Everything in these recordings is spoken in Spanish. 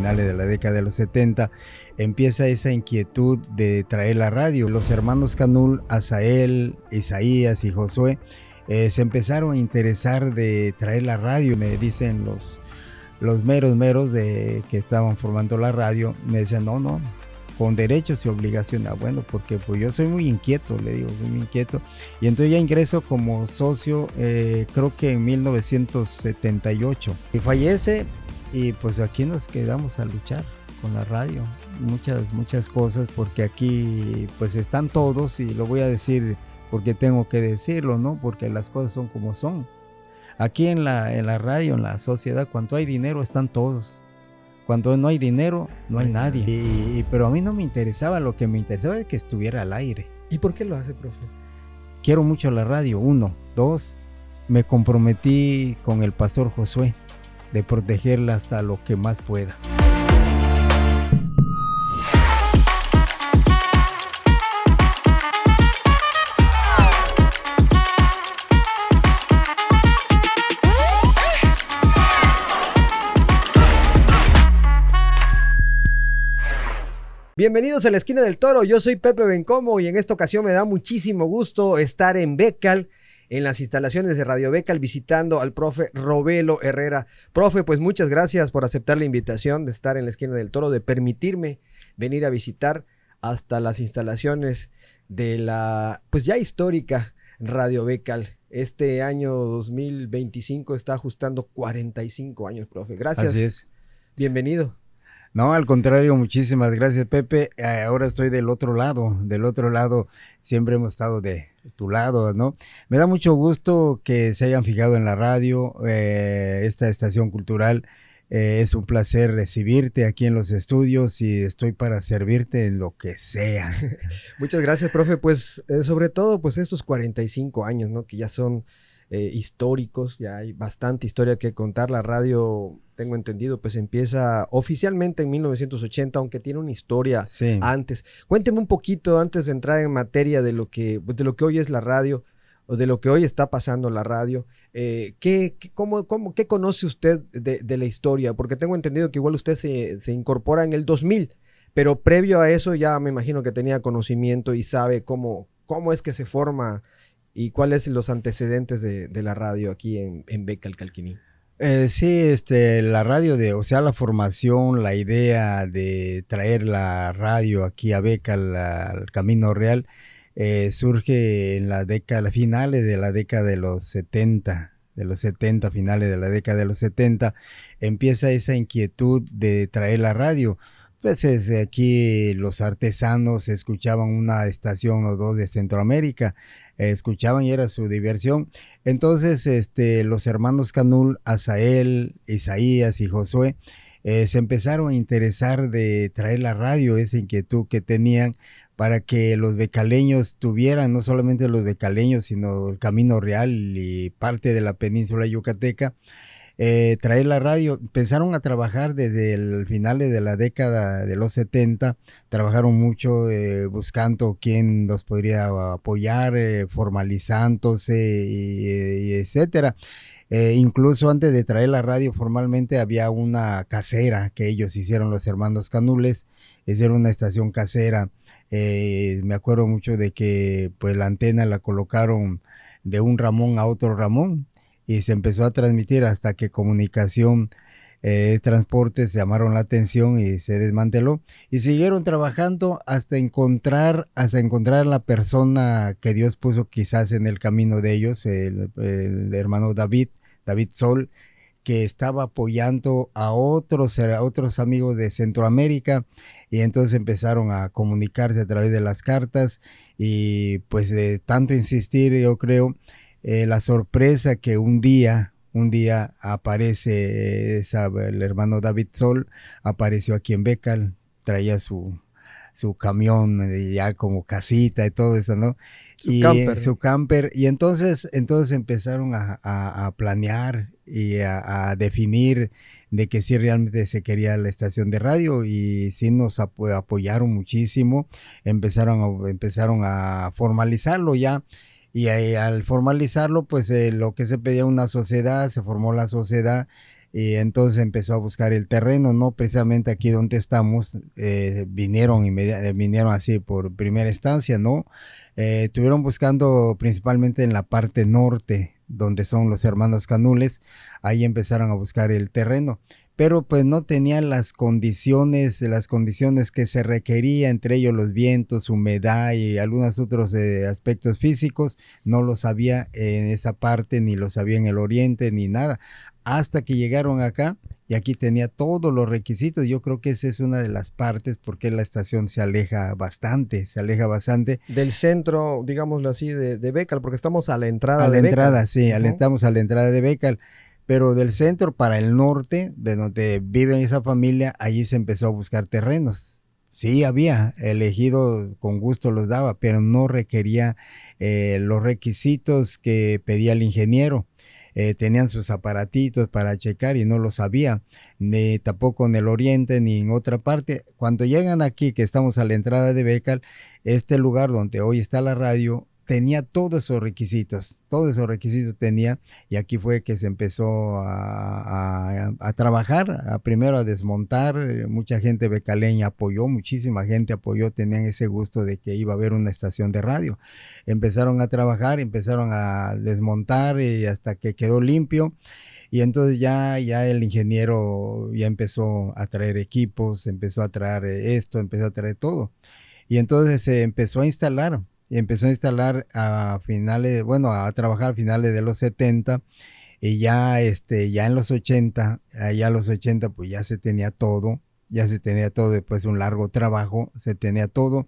finales de la década de los 70, empieza esa inquietud de traer la radio. Los hermanos Canul, Asael, Isaías y Josué, se empezaron a interesar de traer la radio. Me dicen los meros de que estaban formando la radio, me decían, no, con derechos y obligaciones. Bueno, porque pues yo soy muy inquieto, le digo, soy muy inquieto. Y entonces ya ingreso como socio, creo que en 1978. Y fallece, y pues aquí nos quedamos a luchar con la radio. Muchas cosas, porque aquí pues están todos, y lo voy a decir porque tengo que decirlo, ¿no? Porque las cosas son como son. Aquí en la radio, en la sociedad, cuando hay dinero están todos. Cuando no hay dinero, no hay nadie. Pero a mí no me interesaba, lo que me interesaba es que estuviera al aire. ¿Y por qué lo hace, profe? Quiero mucho la radio, 1. 2, me comprometí con el pastor Josué de protegerla hasta lo que más pueda. Bienvenidos a la Esquina del Toro, yo soy Pepe Bencomo y en esta ocasión me da muchísimo gusto estar en Becal, en las instalaciones de Radio Becal, visitando al profe Robelo Herrera. Profe, pues muchas gracias por aceptar la invitación de estar en la Esquina del Toro, de permitirme venir a visitar hasta las instalaciones de la pues ya histórica Radio Becal. Este año 2025 está ajustando 45 años, profe. Gracias. Así es. Bienvenido. No, al contrario, muchísimas gracias, Pepe. Ahora estoy del otro lado, siempre hemos estado de tu lado, ¿no? Me da mucho gusto que se hayan fijado en la radio, esta estación cultural. Es un placer recibirte aquí en los estudios y estoy para servirte en lo que sea. Muchas gracias, profe. Pues sobre todo, pues estos 45 años, ¿no? Que ya son históricos, ya hay bastante historia que contar. La radio, tengo entendido, pues empieza oficialmente en 1980, aunque tiene una historia antes. Cuénteme un poquito, antes de entrar en materia de lo que hoy es la radio, o de lo que hoy está pasando la radio. ¿Qué conoce usted de la historia? Porque tengo entendido que igual usted se incorpora en el 2000, pero previo a eso ya me imagino que tenía conocimiento y sabe cómo es que se forma y cuáles son los antecedentes de la radio aquí en Becal, Calquiní. Sí, la radio, la formación, la idea de traer la radio aquí a Becal, al Camino Real, surge en finales de la década de los 70, finales de la década de los 70, empieza esa inquietud de traer la radio. Pues aquí los artesanos escuchaban una estación o dos de Centroamérica, escuchaban y era su diversión. Entonces los hermanos Canul, Asael, Isaías y Josué, se empezaron a interesar de traer la radio, esa inquietud que tenían, para que los becaleños tuvieran, no solamente los becaleños, sino el Camino Real y parte de la península yucateca, traer la radio. Empezaron a trabajar desde el finales de la década de los 70, trabajaron mucho buscando quién los podría apoyar, formalizándose y etcétera. Incluso antes de traer la radio formalmente había una casera que ellos hicieron, los hermanos Canules, hicieron una estación casera. Me acuerdo mucho de que pues la antena la colocaron de un Ramón a otro Ramón y se empezó a transmitir hasta que Comunicación, Transportes llamaron la atención y se desmanteló, y siguieron trabajando hasta encontrar la persona que Dios puso quizás en el camino de ellos, el hermano David Sol, que estaba apoyando a otros amigos de Centroamérica, y entonces empezaron a comunicarse a través de las cartas, y pues de tanto insistir, yo creo, la sorpresa que un día aparece el hermano David Sol, apareció aquí en Becal, traía su camión ya como casita y todo eso, ¿no? Su camper, y entonces empezaron a planear y a definir de que sí realmente se quería la estación de radio, y sí nos apoyaron muchísimo, empezaron a formalizarlo ya. Y al formalizarlo, pues lo que se pedía una sociedad, se formó la sociedad, Y entonces empezó a buscar el terreno, ¿no? Precisamente aquí donde estamos, vinieron así por primera instancia, ¿no? Estuvieron buscando principalmente en la parte norte, donde son los hermanos Canules, ahí empezaron a buscar el terreno, pero pues no tenían las condiciones que se requería, entre ellos los vientos, humedad y algunos otros aspectos físicos, no los había en esa parte, ni los había en el oriente, ni nada, hasta que llegaron acá y aquí tenía todos los requisitos. Yo creo que esa es una de las partes porque la estación se aleja bastante. Del centro, digámoslo así, de Becal, porque estamos a la A entrada la de Becal. entrada, sí, Ujú. alentamos a la entrada de Becal, pero del centro para el norte, de donde vive esa familia, allí se empezó a buscar terrenos. Sí, había, elegido con gusto los daba, pero no requería los requisitos que pedía el ingeniero. Tenían sus aparatitos para checar y no lo sabía, ni tampoco en el oriente ni en otra parte. Cuando llegan aquí, que estamos a la entrada de Becal, este lugar donde hoy está la radio, tenía todos esos requisitos tenía, y aquí fue que se empezó a trabajar, primero a desmontar, mucha gente becaleña apoyó, muchísima gente apoyó, tenían ese gusto de que iba a haber una estación de radio, empezaron a trabajar, empezaron a desmontar y hasta que quedó limpio, y entonces ya el ingeniero ya empezó a traer equipos, empezó a traer esto, empezó a traer todo, y entonces se empezó a instalar. Y empezó a instalar a finales, bueno, a trabajar a finales de los 70 y ya en los 80, ya a los 80 pues ya se tenía todo después de un largo trabajo, se tenía todo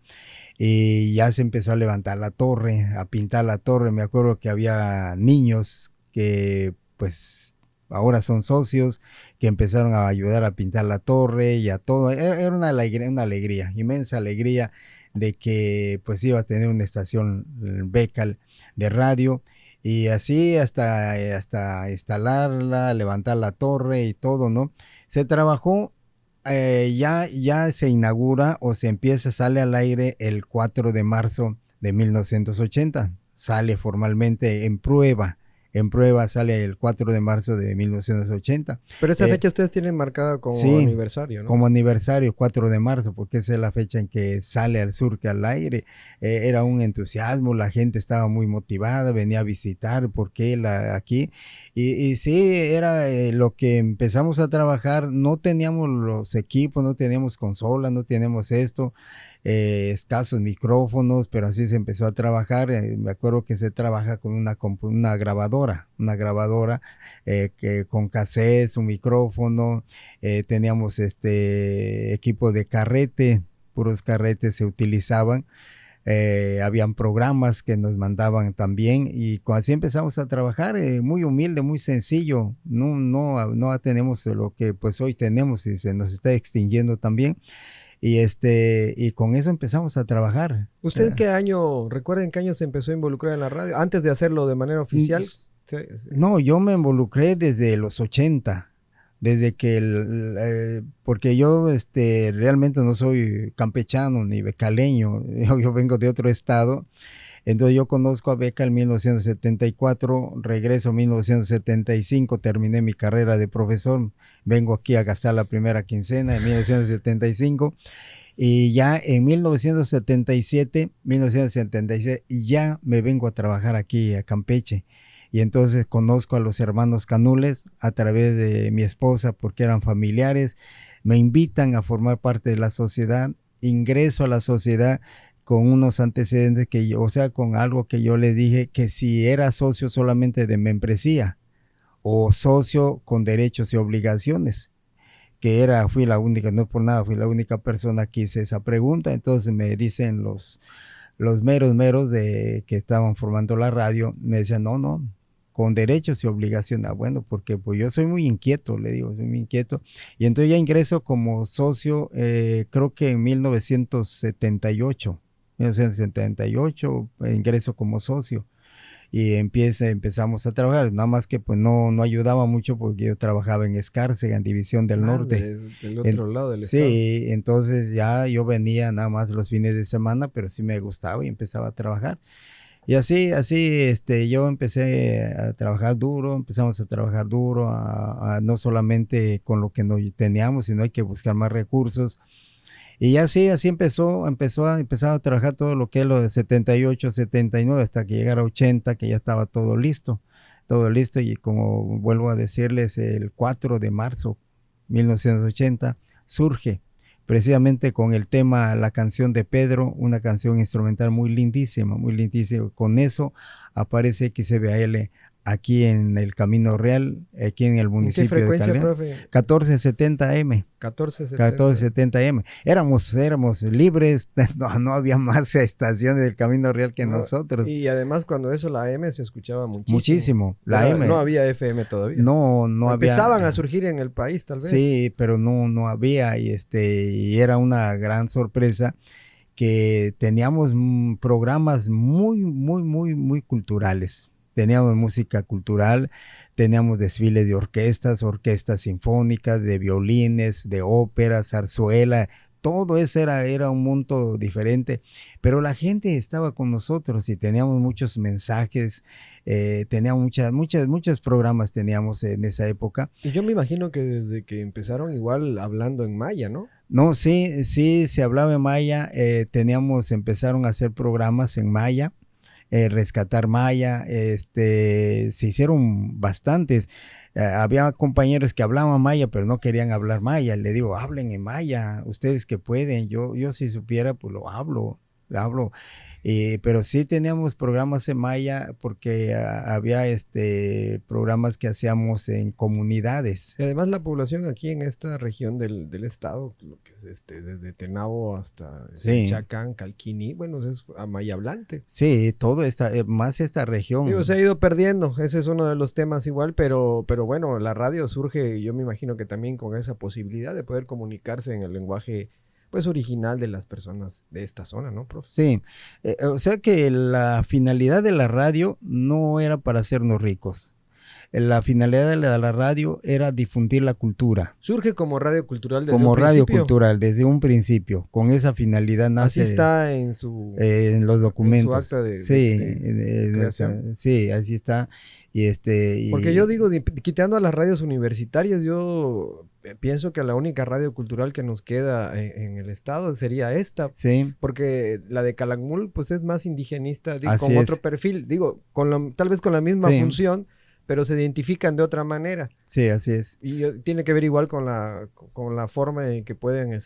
y ya se empezó a levantar la torre, a pintar la torre. Me acuerdo que había niños que pues ahora son socios, que empezaron a ayudar a pintar la torre y a todo. Era una alegría, inmensa alegría de que pues iba a tener una estación Becal de radio y así hasta instalarla, levantar la torre y todo, ¿no? Se trabajó, ya se inaugura o se empieza, sale al aire el 4 de marzo de 1980, sale formalmente en prueba sale el 4 de marzo de 1980. Pero esta Eh, fecha ustedes tienen marcada como Sí, aniversario, ¿no? como aniversario, 4 de marzo, porque esa es la fecha en que sale al surque al aire. Era un entusiasmo, la gente estaba muy motivada, venía a visitar, porque aquí. Y sí, era lo que empezamos a trabajar. No teníamos los equipos, no teníamos consolas, no teníamos esto, escasos micrófonos, pero así se empezó a trabajar. Me acuerdo que se trabaja con una grabadora que con cassettes, un micrófono, teníamos equipo de carrete, puros carretes se utilizaban, habían programas que nos mandaban también y así empezamos a trabajar, muy humilde, muy sencillo, no tenemos lo que pues hoy tenemos y se nos está extinguiendo también y con eso empezamos a trabajar. ¿Usted en qué año, recuerden qué año se empezó a involucrar en la radio? Antes de hacerlo de manera oficial. Sí, sí. No, yo me involucré desde los 80, desde que porque yo realmente no soy campechano ni becaleño, yo vengo de otro estado, entonces yo conozco a Beca en 1974, regreso en 1975, terminé mi carrera de profesor, vengo aquí a gastar la primera quincena en 1975 y ya en 1977 ya me vengo a trabajar aquí a Campeche. Y entonces conozco a los hermanos Canules a través de mi esposa porque eran familiares, me invitan a formar parte de la sociedad, ingreso a la sociedad con unos antecedentes que yo, o sea, con algo que yo les dije que si era socio solamente de membresía o socio con derechos y obligaciones, fui la única, no por nada, fui la única persona que hice esa pregunta, entonces me dicen los meros de que estaban formando la radio, me decían, no, con derechos y obligaciones. Bueno, porque pues yo soy muy inquieto, le digo, soy muy inquieto. Y entonces ya ingreso como socio, creo que en 1978 ingreso como socio y empezamos a trabajar, nada más que pues no ayudaba mucho porque yo trabajaba en Escárcega, en División del Ah, Norte. del otro lado del estado. Sí, entonces ya yo venía nada más los fines de semana, pero sí me gustaba y empezaba a trabajar. Y así, yo empezamos a trabajar duro, no solamente con lo que no teníamos, sino hay que buscar más recursos. Y así empezaba a trabajar todo lo que es lo de 78, 79, hasta que llegara 80, que ya estaba todo listo, y como vuelvo a decirles, el 4 de marzo 1980 surge precisamente con el tema La canción de Pedro, una canción instrumental muy lindísima, muy lindísima. Con eso aparece XBAL aquí en el Camino Real, aquí en el ¿En qué municipio de frecuencia, Calgán, profe? 1470M. 1470. 1470M. Éramos libres, no había más estaciones del Camino Real que No, nosotros. y además cuando eso la M se escuchaba muchísimo. Muchísimo. La M. No había FM todavía. No había. Empezaban a surgir en el país, tal vez. Sí, pero no había, y era una gran sorpresa que teníamos programas muy culturales. Teníamos música cultural, teníamos desfiles de orquestas sinfónicas, de violines, de ópera, zarzuela. Todo eso era un mundo diferente, pero la gente estaba con nosotros y teníamos muchos mensajes, teníamos muchos programas teníamos en esa época. Y yo me imagino que desde que empezaron igual hablando en maya, ¿no? No, sí, se hablaba en maya, empezaron a hacer programas en maya, rescatar maya, se hicieron bastantes. Había compañeros que hablaban maya, pero no querían hablar maya. Le digo, hablen en maya, ustedes que pueden. Yo si supiera, pues lo hablo. Pero sí teníamos programas en maya porque había programas que hacíamos en comunidades. Y además la población aquí en esta región del estado, lo que es desde Tenabo hasta Sí. Chacán, Calquini, bueno, es maya hablante. Sí, más esta región. Digo, se ha ido perdiendo, ese es uno de los temas igual, pero bueno, la radio surge, yo me imagino que también con esa posibilidad de poder comunicarse en el lenguaje pues original de las personas de esta zona, ¿no, profe? Sí, o sea que la finalidad de la radio no era para hacernos ricos. La finalidad de la radio era difundir la cultura. Surge como radio cultural desde como un radio principio. cultural desde un principio. Con esa finalidad nace. Así está en su en los documentos. en su acta de creación. Sí, así está. Porque yo digo, quitando a las radios universitarias, yo pienso que la única radio cultural que nos queda en el estado sería esta. Sí. Porque la de Calakmul, pues es más indigenista, Así con es. otro perfil, tal vez con la misma Sí. función, pero se identifican de otra manera. Sí, así es. Y tiene que ver igual con la forma en que pueden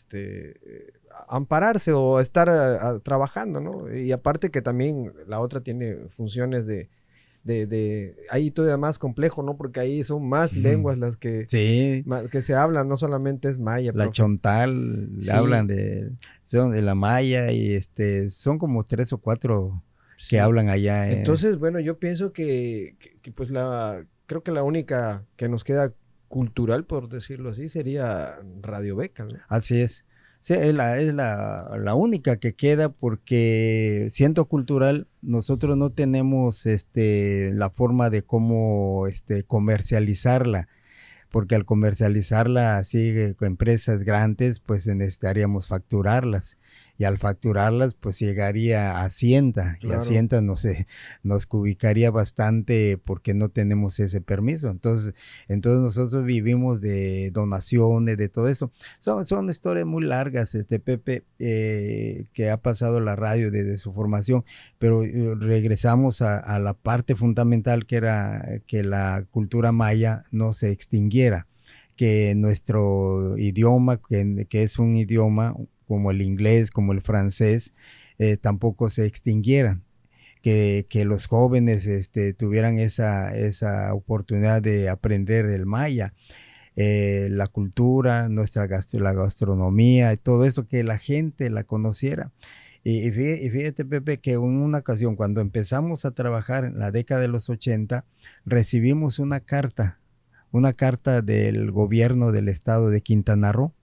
ampararse o estar trabajando, ¿no? Y aparte que también la otra tiene funciones de ahí todavía más complejo, ¿no? Porque ahí son más lenguas las que, Sí. que se hablan, no solamente es maya. La profe. chontal, Sí. hablan de la maya y son como 3 o 4 Sí. que hablan allá. Entonces, bueno, yo pienso que pues creo que la única que nos queda cultural, por decirlo así, sería Radio Beca, ¿no? Así es. Sí, es la única que queda porque siendo cultural nosotros no tenemos la forma de cómo comercializarla, porque al comercializarla así con empresas grandes pues necesitaríamos facturarlas, y al facturarlas pues llegaría a Hacienda. Claro. Y Hacienda nos ubicaría bastante porque no tenemos ese permiso. Entonces nosotros vivimos de donaciones, de todo eso. Son historias muy largas, Pepe, que ha pasado la radio desde su formación, pero regresamos a la parte fundamental, que era que la cultura maya no se extinguiera, que nuestro idioma, que es un idioma como el inglés, como el francés, tampoco se extinguieran, que los jóvenes tuvieran esa oportunidad de aprender el maya, la cultura, la gastronomía, y todo eso, que la gente la conociera. Y fíjate, Pepe, que en una ocasión, cuando empezamos a trabajar en la década de los 80, recibimos una carta del gobierno del estado de Quintana Roo,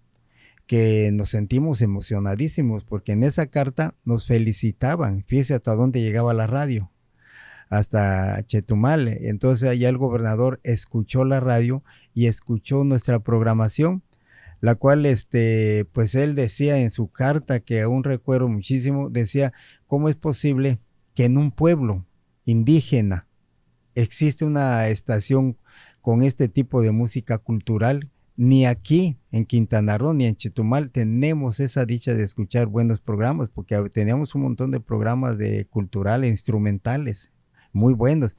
que nos sentimos emocionadísimos, porque en esa carta nos felicitaban. Fíjese hasta dónde llegaba la radio, hasta Chetumal. Entonces allá el gobernador escuchó la radio y escuchó nuestra programación, la cual pues él decía en su carta, que aún recuerdo muchísimo, decía: ¿cómo es posible que en un pueblo indígena existe una estación con este tipo de música cultural. Ni aquí en Quintana Roo ni en Chetumal tenemos esa dicha de escuchar buenos programas, porque teníamos un montón de programas de culturales, instrumentales, muy buenos.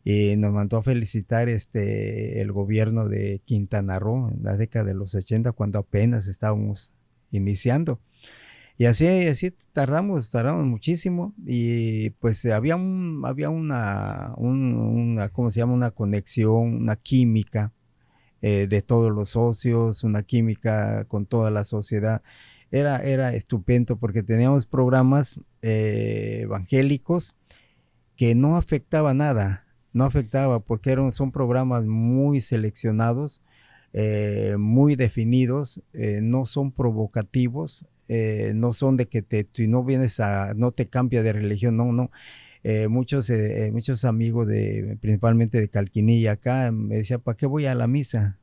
Y nos mandó a felicitar el gobierno de Quintana Roo en la década de los 80, cuando apenas estábamos iniciando. Y así tardamos muchísimo, y pues había ¿cómo se llama? Una conexión, una química de todos los socios, una química con toda la sociedad. Era estupendo porque teníamos programas evangélicos que no afectaba nada, no afectaba porque son programas muy seleccionados, muy definidos, no son provocativos, no son de que si no vienes no te cambia de religión, no. Muchos amigos principalmente de Calquinilla acá me decían, ¿para qué voy a la misa?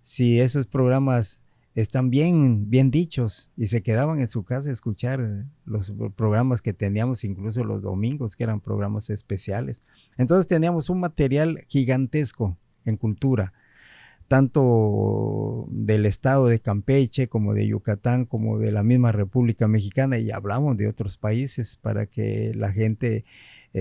Si esos programas están bien dichos, y se quedaban en su casa a escuchar los programas que teníamos, incluso los domingos, que eran programas especiales. Entonces teníamos un material gigantesco en cultura, tanto del estado de Campeche como de Yucatán, como de la misma República Mexicana, y hablamos de otros países para que la gente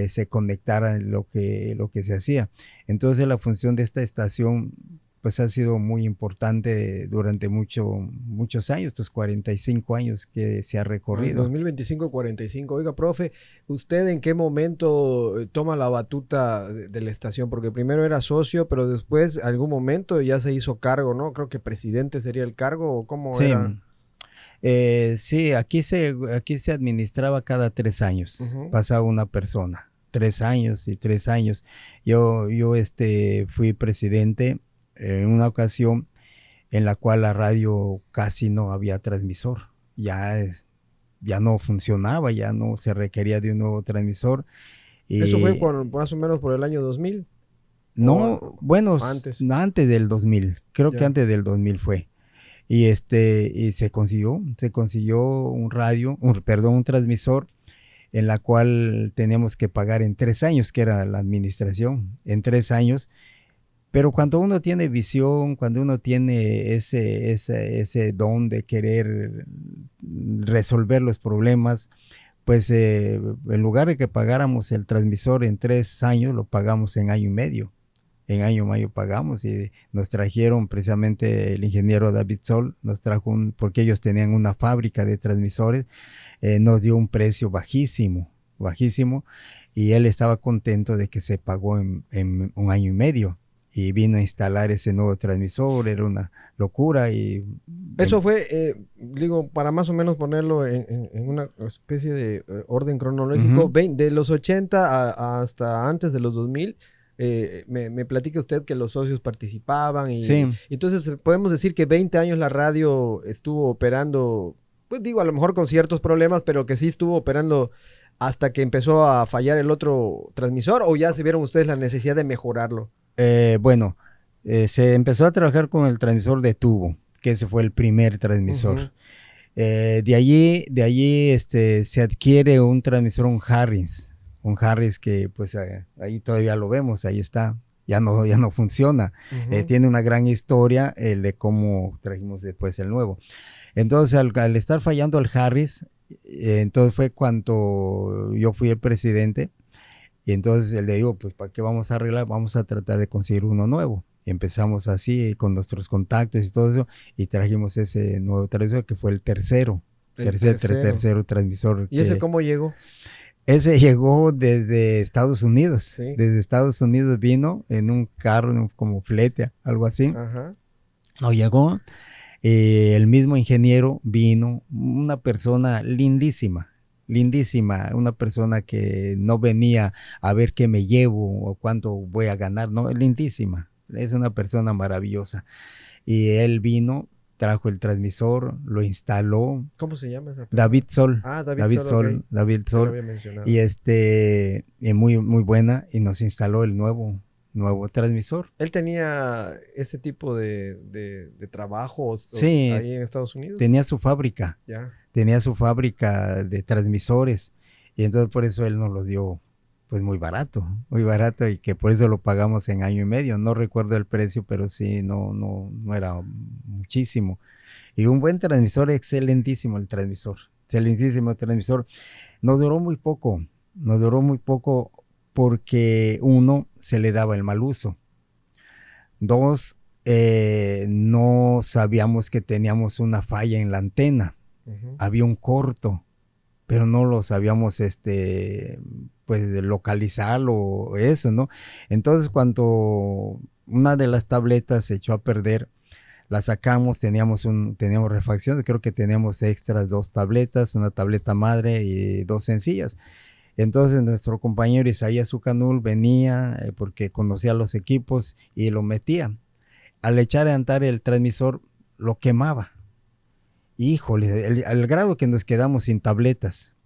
se conectara en lo que se hacía. Entonces la función de esta estación pues ha sido muy importante durante muchos años, estos 45 años que se ha recorrido. 2025, 45. Oiga, profe, ¿usted en qué momento toma la batuta de la estación? Porque primero era socio, pero después, algún momento, ya se hizo cargo, ¿no? Creo que presidente sería el cargo, ¿o cómo era? Sí, aquí se administraba cada 3 años, pasaba una persona, 3 años y 3 años. Yo fui presidente en una ocasión en la cual la radio casi no había transmisor, ya no funcionaba, ya no se requería de un nuevo transmisor. Y ¿eso fue más o menos por el año 2000? No, bueno, antes del 2000, creo que antes del 2000 fue. Y se consiguió un transmisor, en la cual teníamos que pagar en 3 años, que era la administración, en 3 años. Pero cuando uno tiene visión, cuando uno tiene ese don de querer resolver los problemas, pues en lugar de que pagáramos el transmisor en 3 años, lo pagamos en año y medio. En año y medio pagamos, y nos trajeron precisamente el ingeniero David Sol, nos trajo porque ellos tenían una fábrica de transmisores, nos dio un precio bajísimo, y él estaba contento de que se pagó en un año y medio. Y vino a instalar ese nuevo transmisor, era una locura. Y eso fue, digo, para más o menos ponerlo en una especie de orden cronológico, de los 80 hasta antes de los 2000, me platica usted que los socios participaban, y sí. Entonces podemos decir que 20 años la radio estuvo operando, pues digo, a lo mejor con ciertos problemas, pero que sí estuvo operando hasta que empezó a fallar el otro transmisor, ¿o ya se vieron ustedes la necesidad de mejorarlo? Se empezó a trabajar con el transmisor de tubo, que ese fue el primer transmisor. De allí se adquiere un transmisor, un Harris que pues ahí todavía lo vemos, ahí está, ya no funciona. Tiene una gran historia el de cómo trajimos después el nuevo. Entonces al estar fallando el Harris, entonces fue cuando yo fui el presidente. Y entonces le digo, pues ¿para qué vamos a arreglar? Vamos a tratar de conseguir uno nuevo. Y empezamos así con nuestros contactos y todo eso, y trajimos ese nuevo transmisor, que fue el tercero transmisor. ¿Y ese cómo llegó? Ese llegó desde Estados Unidos. ¿Sí? Desde Estados Unidos vino en un carro, como flete, algo así. No llegó. El mismo ingeniero vino, una persona lindísima, una persona que no venía a ver qué me llevo o cuánto voy a ganar, no, lindísima, es una persona maravillosa. Y él vino, trajo el transmisor, lo instaló. ¿Cómo se llama esa persona? David Sol. David Sol. Okay. David Sol. Y muy, muy buena, y nos instaló el nuevo transmisor. ¿Él tenía ese tipo de trabajo sí, ahí en Estados Unidos? Tenía su fábrica. Ya. Tenía su fábrica de transmisores, y entonces por eso él nos lo dio pues muy barato y que por eso lo pagamos en año y medio. No recuerdo el precio, pero sí, no era muchísimo. Y un buen transmisor, excelentísimo el transmisor. Nos duró muy poco porque uno, se le daba el mal uso. Dos, no sabíamos que teníamos una falla en la antena. Había un corto, pero no lo sabíamos pues localizarlo, eso, ¿no? Entonces cuando una de las tabletas se echó a perder, la sacamos, teníamos refacciones, creo que teníamos extras 2 tabletas, una tableta madre y 2 sencillas. Entonces nuestro compañero Isaías Ucanul venía porque conocía los equipos y lo metía. Al echar a andar el transmisor, lo quemaba. Híjole, al grado que nos quedamos sin tabletas,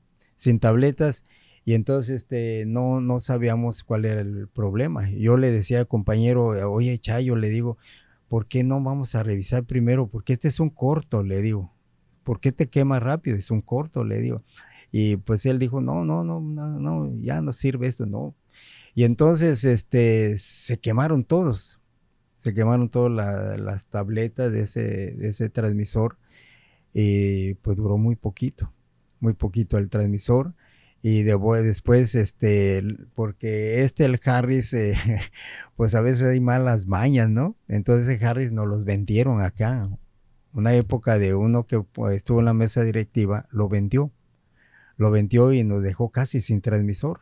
y entonces no sabíamos cuál era el problema. Yo le decía al compañero, oye Chayo, le digo, ¿por qué no vamos a revisar primero? Porque este es un corto, le digo. ¿Por qué te quema rápido? Es un corto, le digo. Y pues él dijo, no, ya no sirve esto, no. Y entonces se quemaron todas las tabletas de ese transmisor, y pues duró muy poquito el transmisor. Y después, porque el Harris, pues a veces hay malas mañas, ¿no? Entonces el Harris nos los vendieron acá. Una época de uno que pues, estuvo en la mesa directiva, lo vendió y nos dejó casi sin transmisor.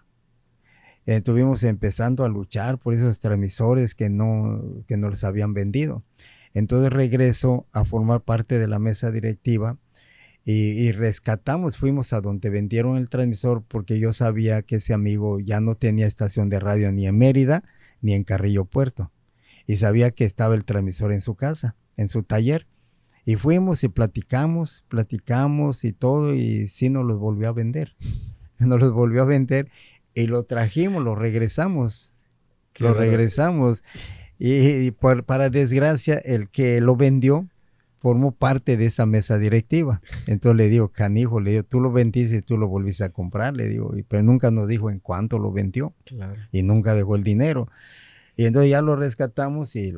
Estuvimos empezando a luchar por esos transmisores que no les habían vendido. Entonces regreso a formar parte de la mesa directiva y rescatamos, fuimos a donde vendieron el transmisor, porque yo sabía que ese amigo ya no tenía estación de radio ni en Mérida ni en Carrillo Puerto, y sabía que estaba el transmisor en su casa, en su taller, y fuimos y platicamos y todo, y sí nos los volvió a vender y lo trajimos, lo regresamos. Y para desgracia, el que lo vendió formó parte de esa mesa directiva. Entonces le digo, canijo, le digo, tú lo vendiste y tú lo volviste a comprar, le digo, pero nunca nos dijo en cuánto lo vendió. Claro. Y nunca dejó el dinero. Y entonces ya lo rescatamos y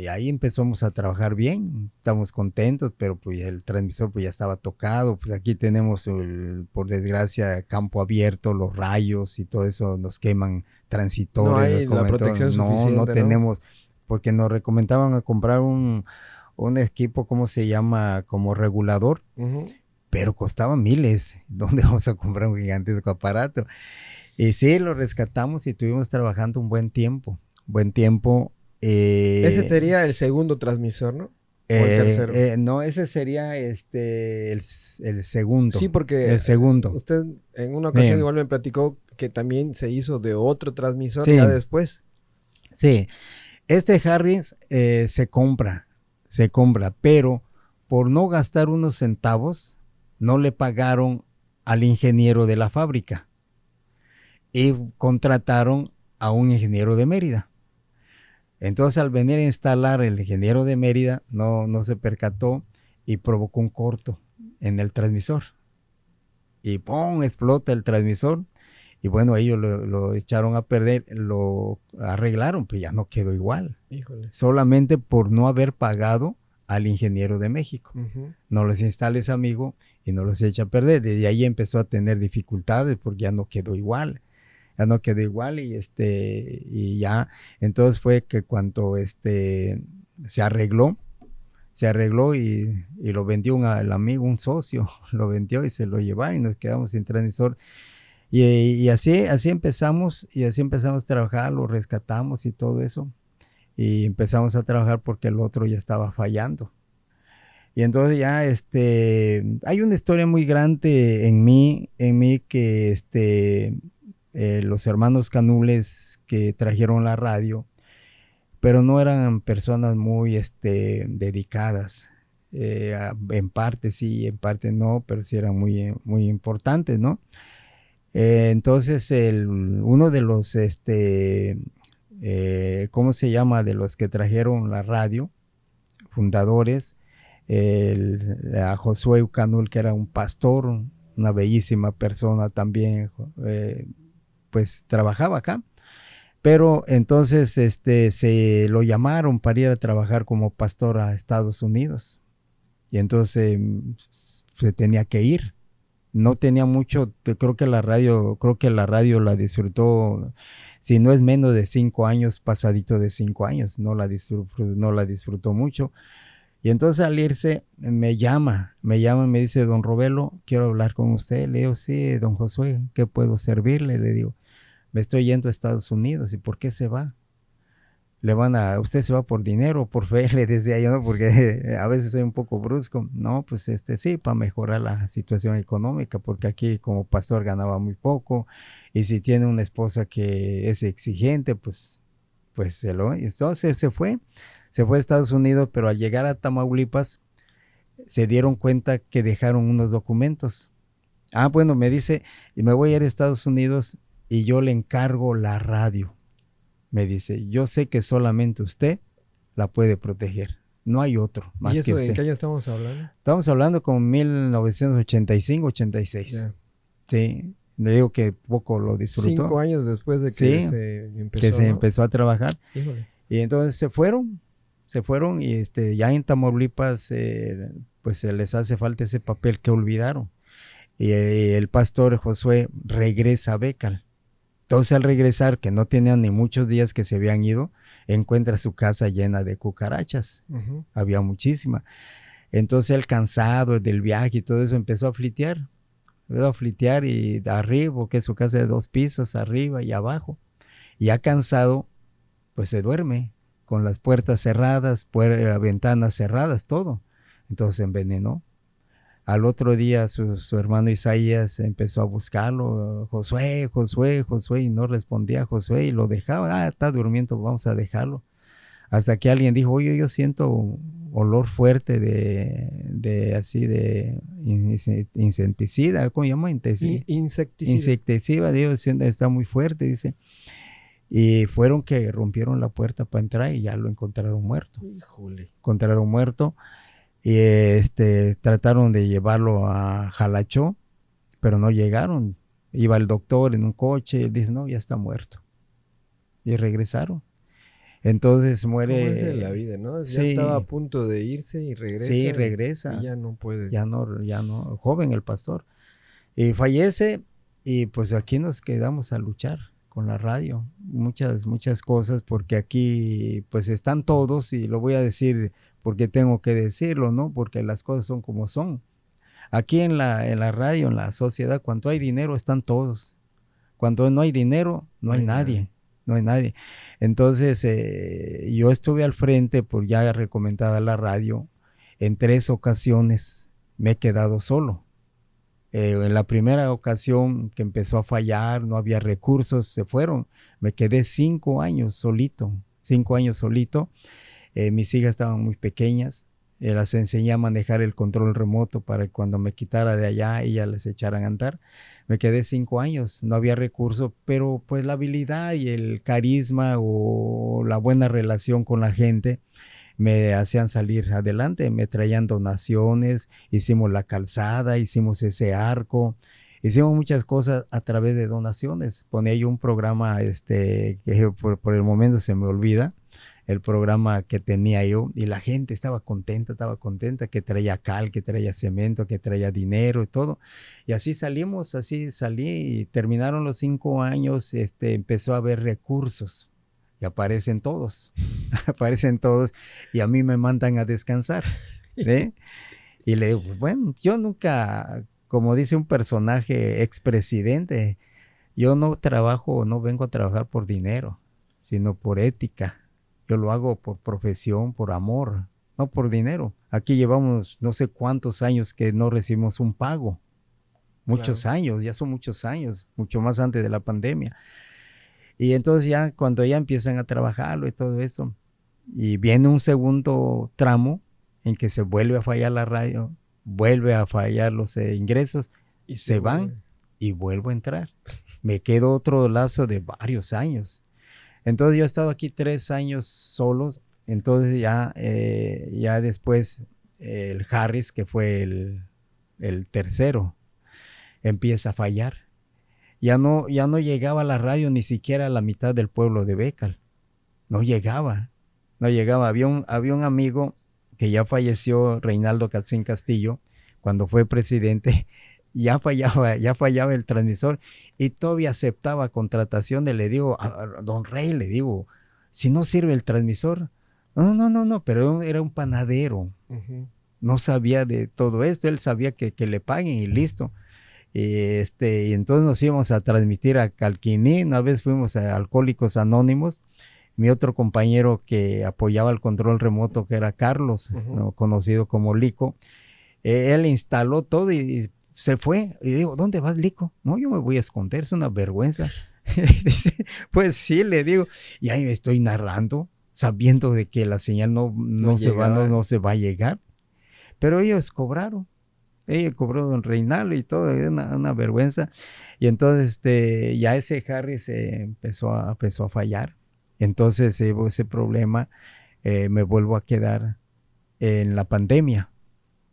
ahí empezamos a trabajar bien, estamos contentos, pero pues el transmisor pues ya estaba tocado. Pues aquí tenemos, por desgracia, campo abierto, los rayos y todo eso nos queman transitores. No hay la protección suficiente, no tenemos, porque nos recomendaban a comprar un equipo, ¿cómo se llama? Como regulador, pero costaba miles. ¿Dónde vamos a comprar un gigantesco aparato? Y sí, lo rescatamos y estuvimos trabajando un buen tiempo. Ese sería el segundo transmisor, ¿no? ¿O el tercero? No, ese sería el segundo. Sí, porque el segundo. Usted en una ocasión igual me platicó que también se hizo de otro transmisor ya después. Sí, Harris se compra, pero por no gastar unos centavos, no le pagaron al ingeniero de la fábrica y contrataron a un ingeniero de Mérida. Entonces, al venir a instalar, el ingeniero de Mérida no se percató y provocó un corto en el transmisor. Y ¡pum!, explota el transmisor. Y bueno, ellos lo echaron a perder, lo arreglaron, pero ya no quedó igual. Híjole. Solamente por no haber pagado al ingeniero de México. No los instala ese amigo y no los echa a perder. Desde ahí empezó a tener dificultades porque ya no quedó igual. Y ya, entonces fue que cuando se arregló y lo vendió al amigo, un socio, lo vendió y se lo llevaron y nos quedamos sin transmisor. Y así empezamos a trabajar, lo rescatamos y todo eso, y empezamos a trabajar porque el otro ya estaba fallando. Y entonces ya hay una historia muy grande en mí que los hermanos Canules que trajeron la radio, pero no eran personas muy dedicadas. En parte sí, en parte no, pero sí eran muy, muy importantes, ¿no? Entonces uno de los, ¿cómo se llama? De los que trajeron la radio, fundadores, a Josué Ucanul, que era un pastor, una bellísima persona también, pues trabajaba acá. Pero entonces se lo llamaron para ir a trabajar como pastor a Estados Unidos. Y entonces se tenía que ir. No tenía mucho, creo que la radio la disfrutó, si no es menos de 5 años, pasadito de 5 años, no la disfrutó mucho. Y entonces al irse me llama y me dice, don Robelo, quiero hablar con usted. Le digo, sí, don Josué, ¿qué puedo servirle? Le digo, me estoy yendo a Estados Unidos. ¿Y por qué se va? Usted se va por dinero, por fe, le decía yo, ¿no? Porque a veces soy un poco brusco. No, pues sí, para mejorar la situación económica, porque aquí como pastor ganaba muy poco, y si tiene una esposa que es exigente, pues entonces se fue a Estados Unidos, pero al llegar a Tamaulipas, se dieron cuenta que dejaron unos documentos. Bueno, me dice, y me voy a ir a Estados Unidos y yo le encargo la radio. Me dice, yo sé que solamente usted la puede proteger. No hay otro más ¿Y que eso en usted. qué año estamos hablando? Estamos hablando como 1985-86. Ya. Sí, le digo que poco lo disfrutó. 5 años después de que Sí, se empezó, que se ¿no? empezó a trabajar. Híjole. Y entonces se fueron y ya en Tamaulipas pues se les hace falta ese papel que olvidaron. Y el pastor Josué regresa a Becal. Entonces al regresar, que no tenían ni muchos días que se habían ido, encuentra su casa llena de cucarachas. Uh-huh. Había muchísima. Entonces él, cansado del viaje y todo eso, empezó a flitear. Y de arriba, que es su casa de 2 pisos, arriba y abajo. Y ya cansado, pues se duerme con las puertas cerradas, ventanas cerradas, todo. Entonces se envenenó. Al otro día su hermano Isaías empezó a buscarlo, Josué, y no respondía Josué y lo dejaba, está durmiendo, vamos a dejarlo. Hasta que alguien dijo, oye, yo siento un olor fuerte de insecticida, ¿cómo se llama? Insecticida, Dios, está muy fuerte, dice. Y fueron que rompieron la puerta para entrar y ya lo encontraron muerto. Híjole. Encontraron muerto. Y trataron de llevarlo a Jalachó, pero no llegaron. Iba el doctor en un coche y dice, no, ya está muerto. Y regresaron. Entonces muere. ¿Cómo es de la vida, no? Sí, ya estaba a punto de irse y regresa. Sí, regresa. Y ya no puede. Ya no, joven el pastor. Y fallece y pues aquí nos quedamos a luchar con la radio. Muchas cosas, porque aquí pues están todos, y lo voy a decir porque tengo que decirlo, ¿no? Porque las cosas son como son. Aquí en la radio, en la sociedad, cuando hay dinero están todos. Cuando no hay dinero, no hay nadie. No hay nadie. Entonces, yo estuve al frente, por ya recomendada la radio, en 3 ocasiones me he quedado solo. En la primera ocasión que empezó a fallar, no había recursos, se fueron. Me quedé 5 años solito, 5 años solito. Mis hijas estaban muy pequeñas, las enseñé a manejar el control remoto para que cuando me quitara de allá, ellas les echaran a andar. Me quedé 5 años, no había recursos, pero pues la habilidad y el carisma o la buena relación con la gente me hacían salir adelante, me traían donaciones, hicimos la calzada, hicimos ese arco, hicimos muchas cosas a través de donaciones. Ponía yo un programa que por el momento se me olvida, el programa que tenía yo, y la gente estaba contenta, que traía cal, que traía cemento, que traía dinero y todo. Y así salí y terminaron los 5 años, empezó a haber recursos. Y aparecen todos, y a mí me mandan a descansar, ¿eh? Y le digo, pues bueno, yo nunca, como dice un personaje expresidente, yo no vengo a trabajar por dinero, sino por ética. Yo lo hago por profesión, por amor, no por dinero. Aquí llevamos no sé cuántos años que no recibimos un pago, muchos años, ya son muchos años, mucho más antes de la pandemia. Y entonces ya cuando ya empiezan a trabajarlo y todo eso, y viene un segundo tramo en que se vuelve a fallar la radio, vuelve a fallar los ingresos, y se van y vuelvo a entrar. Me quedo otro lapso de varios años. Entonces yo he estado aquí 3 años solos. Entonces ya después el Harris, que fue el tercero, empieza a fallar. Ya no llegaba la radio ni siquiera a la mitad del pueblo de Bécal. No llegaba. Había un amigo que ya falleció, Reinaldo Catzín Castillo, cuando fue presidente, ya fallaba el transmisor y todavía aceptaba contrataciones. Le digo, a don Rey, le digo, si no sirve el transmisor. No, pero era un panadero. Uh-huh. No sabía de todo esto, él sabía que le paguen y listo. Y entonces nos íbamos a transmitir a Calquiní. Una vez fuimos a Alcohólicos Anónimos. Mi otro compañero que apoyaba el control remoto, que era Carlos, uh-huh, ¿no? Conocido como Lico, él instaló todo y se fue. Y digo, ¿dónde vas, Lico? No, yo me voy a esconder, es una vergüenza. Dice, pues sí, le digo, y ahí estoy narrando, sabiendo de que la señal no se va a llegar. Pero ellos cobraron. Ella cobró don Reinaldo y todo, una vergüenza. Y entonces ya ese Harry se empezó a fallar. Entonces ese problema, me vuelvo a quedar en la pandemia.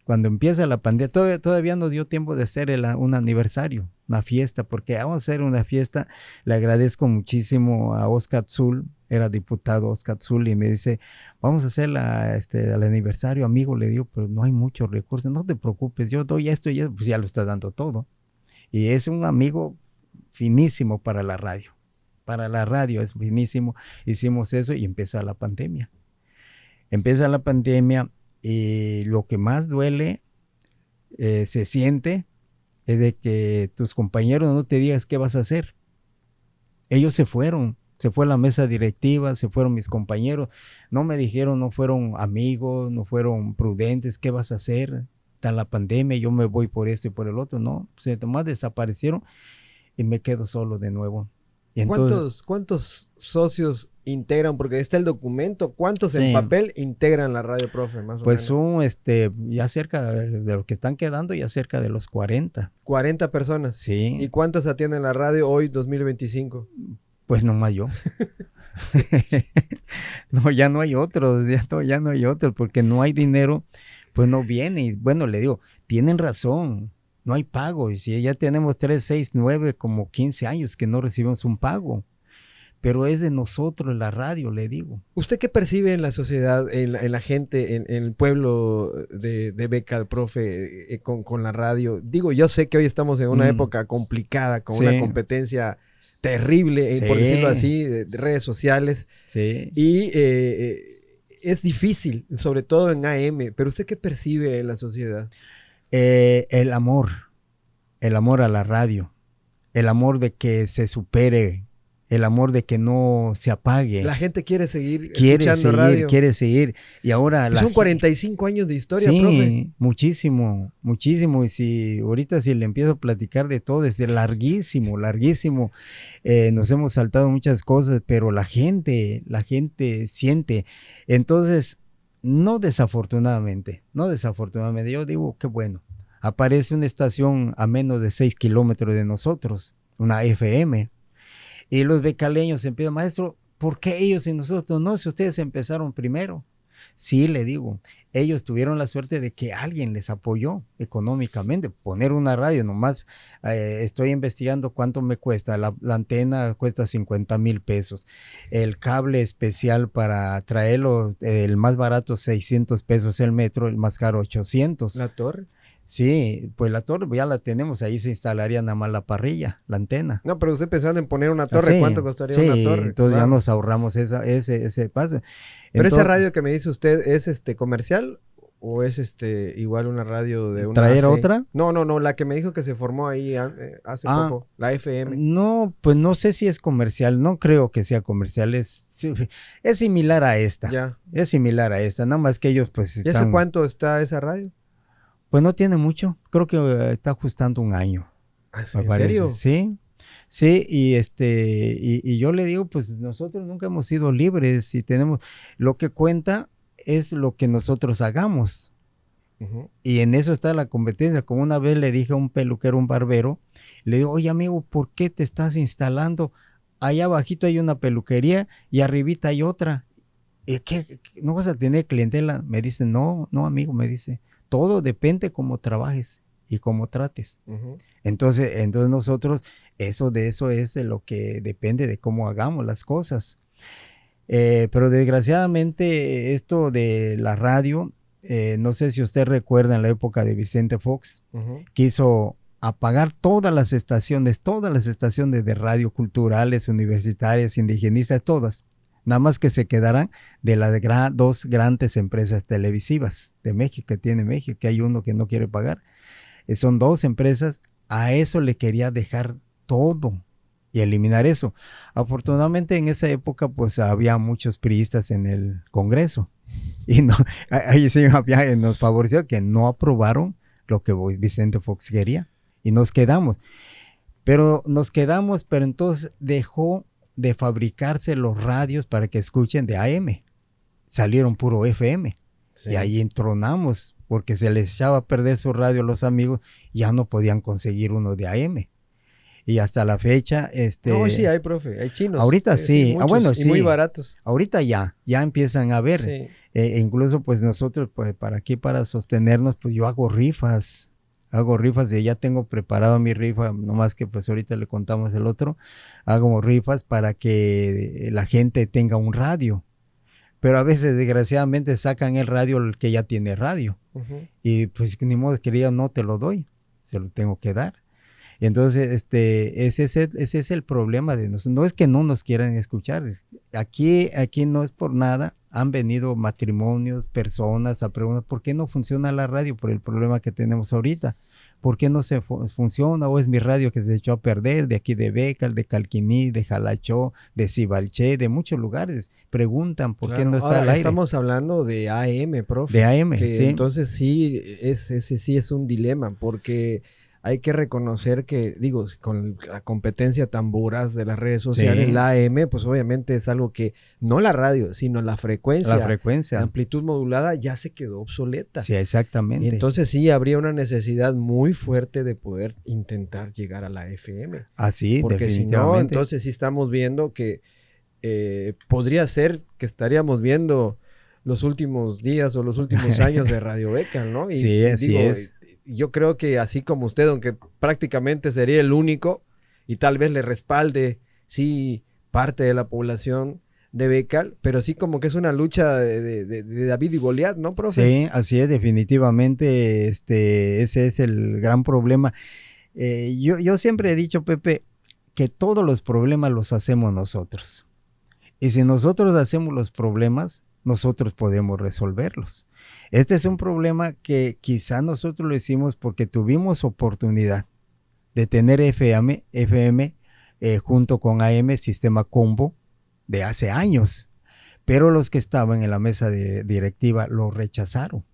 Cuando empieza la pandemia, todavía nos dio tiempo de hacer un aniversario, una fiesta, porque vamos a hacer una fiesta. Le agradezco muchísimo a Oscar Zul, era diputado Oscar Zul, y me dice, vamos a hacer el aniversario, amigo. Le digo, pero no hay muchos recursos, no te preocupes, yo doy esto y eso, pues ya lo está dando todo. Y es un amigo finísimo para la radio. Para la radio es finísimo. Hicimos eso y empieza la pandemia. Y lo que más duele, se siente, es de que tus compañeros no te digas qué vas a hacer. Ellos se fueron, se fue la mesa directiva, se fueron mis compañeros, no me dijeron, no fueron amigos, no fueron prudentes, ¿qué vas a hacer? Está la pandemia, yo me voy por esto y por el otro, no, nomás desaparecieron y me quedo solo de nuevo. Y entonces, ¿Cuántos socios integran? Porque está el documento. ¿Cuántos en papel integran la radio, profe? Más o pues menos. Ya cerca de los que están quedando, ya cerca de los 40. 40 personas. Sí. ¿Y cuántas atienden la radio hoy, 2025? Pues nomás yo. No, ya no hay otros, ya no hay otros, porque no hay dinero, pues no viene. Y bueno, le digo, tienen razón. No hay pago, y si ya tenemos 3, 6, 9, como 15 años que no recibimos un pago, pero es de nosotros la radio, le digo. ¿Usted qué percibe en la sociedad, en la gente, en el pueblo de Bécal, profe, con la radio? Digo, yo sé que hoy estamos en una época complicada, con una competencia terrible, por decirlo así, de redes sociales, y es difícil, sobre todo en AM, pero ¿usted qué percibe en la sociedad? El amor a la radio, el amor de que se supere, el amor de que no se apague. La gente quiere seguir escuchando radio. Quiere seguir. Y ahora son 45 años de historia, profe. Sí, muchísimo. Y si le empiezo a platicar de todo, es larguísimo. Nos hemos saltado muchas cosas, pero la gente siente. Entonces, no desafortunadamente, yo digo que bueno, aparece una estación a menos de 6 kilómetros de nosotros, una FM, y los becaleños empiezan, maestro, ¿por qué ellos y nosotros? No, si ustedes empezaron primero. Sí, le digo, ellos tuvieron la suerte de que alguien les apoyó económicamente. Poner una radio nomás, estoy investigando cuánto me cuesta. La antena cuesta 50,000 pesos. El cable especial para traerlo, el más barato 600 pesos el metro, el más caro 800. ¿La torre? Sí, pues la torre ya la tenemos, ahí se instalaría nada más la parrilla, la antena. No, pero usted pensando en poner una torre, ¿cuánto costaría una torre? Entonces ya nos ahorramos ese paso. Pero esa radio que me dice usted, ¿es comercial o es igual una radio de una ¿Traer otra? No, la que me dijo que se formó ahí hace poco, la FM. No, pues no sé si es comercial, no creo que sea comercial, es similar a esta. Ya. Es similar a esta, nada más que ellos pues están... ¿Y hace cuánto está esa radio? Pues no tiene mucho, creo que está ajustando un año. ¿En serio? Sí, y yo le digo, pues nosotros nunca hemos sido libres y tenemos, lo que cuenta es lo que nosotros hagamos. Uh-huh. Y en eso está la competencia. Como una vez le dije a un peluquero, un barbero, le digo, oye amigo, ¿por qué te estás instalando? Allá abajito hay una peluquería y arribita hay otra. ¿Qué? ¿No vas a tener clientela? Me dice, no amigo, me dice. Todo depende cómo trabajes. y cómo trates. Entonces nosotros, de eso es de lo que depende de cómo hagamos las cosas. Pero desgraciadamente esto de la radio, no sé si usted recuerda en la época de Vicente Fox, quiso apagar todas las estaciones de radio culturales, universitarias, indigenistas, todas. Nada más que se quedaran de las dos grandes empresas televisivas de México, que tiene México, que hay uno que no quiere pagar. Son dos empresas, a eso le quería dejar todo y eliminar eso. Afortunadamente en esa época pues había muchos priistas en el Congreso y no, ahí sí nos favoreció que no aprobaron lo que Vicente Fox quería y nos quedamos. Pero entonces dejó de fabricarse los radios para que escuchen de AM. Salieron puro FM. Sí. Y ahí entronamos, porque se les echaba a perder su radio a los amigos, ya no podían conseguir uno de AM. Y hasta la fecha... No, sí hay, profe, hay chinos. Ahorita sí. Muchos, bueno, y sí. muy baratos. Ahorita ya empiezan a ver. Sí. Incluso pues nosotros, pues para sostenernos, pues yo hago rifas y ya tengo preparado mi rifa, nomás que pues ahorita le contamos el otro. Hago rifas para que la gente tenga un radio. Pero a veces desgraciadamente sacan el radio el que ya tiene radio. Y pues ni modo que diga no te lo doy, se lo tengo que dar. Y entonces ese es el problema de nosotros. No es que no nos quieran escuchar. Aquí no es por nada. Han venido matrimonios, personas a preguntar ¿por qué no funciona la radio? Por el problema que tenemos ahorita. ¿Por qué no se funciona? ¿O es mi radio que se echó a perder? De aquí de Becal, de Calquiní, de Jalachó, de Cibalché, de muchos lugares. Preguntan ¿por qué no está al aire? Estamos hablando de AM, profe. De AM, sí. Entonces sí, ese sí es un dilema, porque hay que reconocer que, digo, con la competencia tan voraz de las redes sociales, sí. La AM, pues obviamente es algo que, no la radio, sino la frecuencia. La amplitud modulada ya se quedó obsoleta. Sí, exactamente. Y entonces sí, habría una necesidad muy fuerte de poder intentar llegar a la FM. Así, porque definitivamente. Si no, entonces sí estamos viendo que podría ser que estaríamos viendo los últimos días o los últimos años de Radio Becal, ¿no? Y, sí, así es. Yo creo que así como usted, aunque prácticamente sería el único y tal vez le respalde, sí, parte de la población de Becal, pero sí como que es una lucha de David y Goliat, ¿no, profe? Sí, así es, definitivamente, ese es el gran problema. Yo siempre he dicho, Pepe, que todos los problemas los hacemos nosotros. Y si nosotros hacemos los problemas, nosotros podemos resolverlos. Este es un problema que quizá nosotros lo hicimos porque tuvimos oportunidad de tener FM junto con AM, sistema combo, de hace años. Pero los que estaban en la mesa directiva lo rechazaron.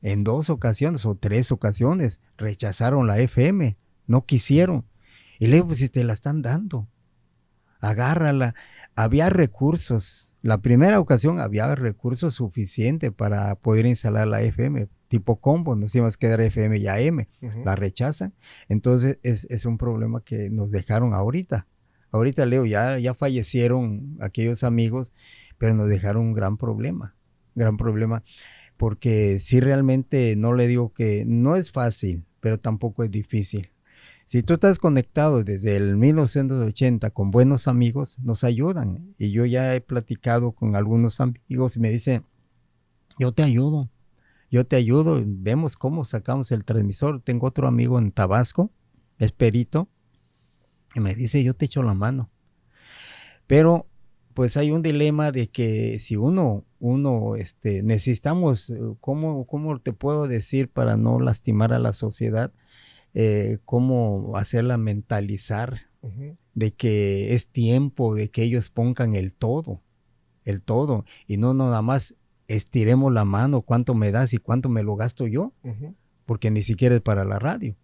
En 2 ocasiones o 3 ocasiones rechazaron la FM, no quisieron. Y le digo, pues si te la están dando, agárrala. Había recursos. La primera ocasión había recursos suficientes para poder instalar la FM, tipo combo, nos íbamos a quedar FM y AM, la rechazan. Entonces es un problema que nos dejaron ahorita. Ahorita, Leo, ya fallecieron aquellos amigos, pero nos dejaron un gran problema, porque sí realmente no le digo que no es fácil, pero tampoco es difícil. Si tú estás conectado desde el 1980 con buenos amigos, nos ayudan. Y yo ya he platicado con algunos amigos y me dicen, yo te ayudo, vemos cómo sacamos el transmisor. Tengo otro amigo en Tabasco, es perito, y me dice, yo te echo la mano. Pero pues hay un dilema de que si uno necesitamos, ¿cómo te puedo decir para no lastimar a la sociedad? Cómo hacerla mentalizar de que es tiempo de que ellos pongan el todo, y no nada más estiremos la mano, cuánto me das y cuánto me lo gasto yo, porque ni siquiera es para la radio.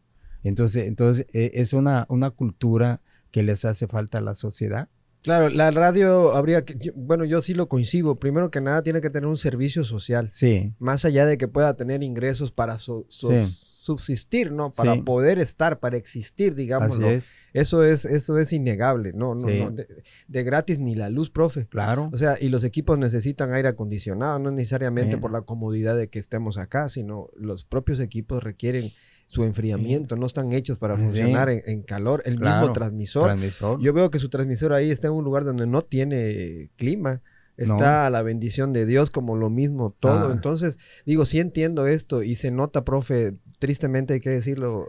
Entonces es una cultura que les hace falta a la sociedad. Claro, la radio habría que, bueno, yo sí lo coincido. Primero que nada tiene que tener un servicio social. Sí. Más allá de que pueda tener ingresos para subsistir, ¿no? Para poder estar, para existir, digámoslo. Así es. Eso es innegable. No, de gratis ni la luz, profe. Claro. O sea, y los equipos necesitan aire acondicionado, no necesariamente por la comodidad de que estemos acá, sino los propios equipos requieren su enfriamiento, no están hechos para funcionar en calor. El mismo transmisor. Yo veo que su transmisor ahí está en un lugar donde no tiene clima. Está la bendición de Dios como lo mismo todo. Entonces, digo, sí entiendo esto y se nota, profe, tristemente hay que decirlo,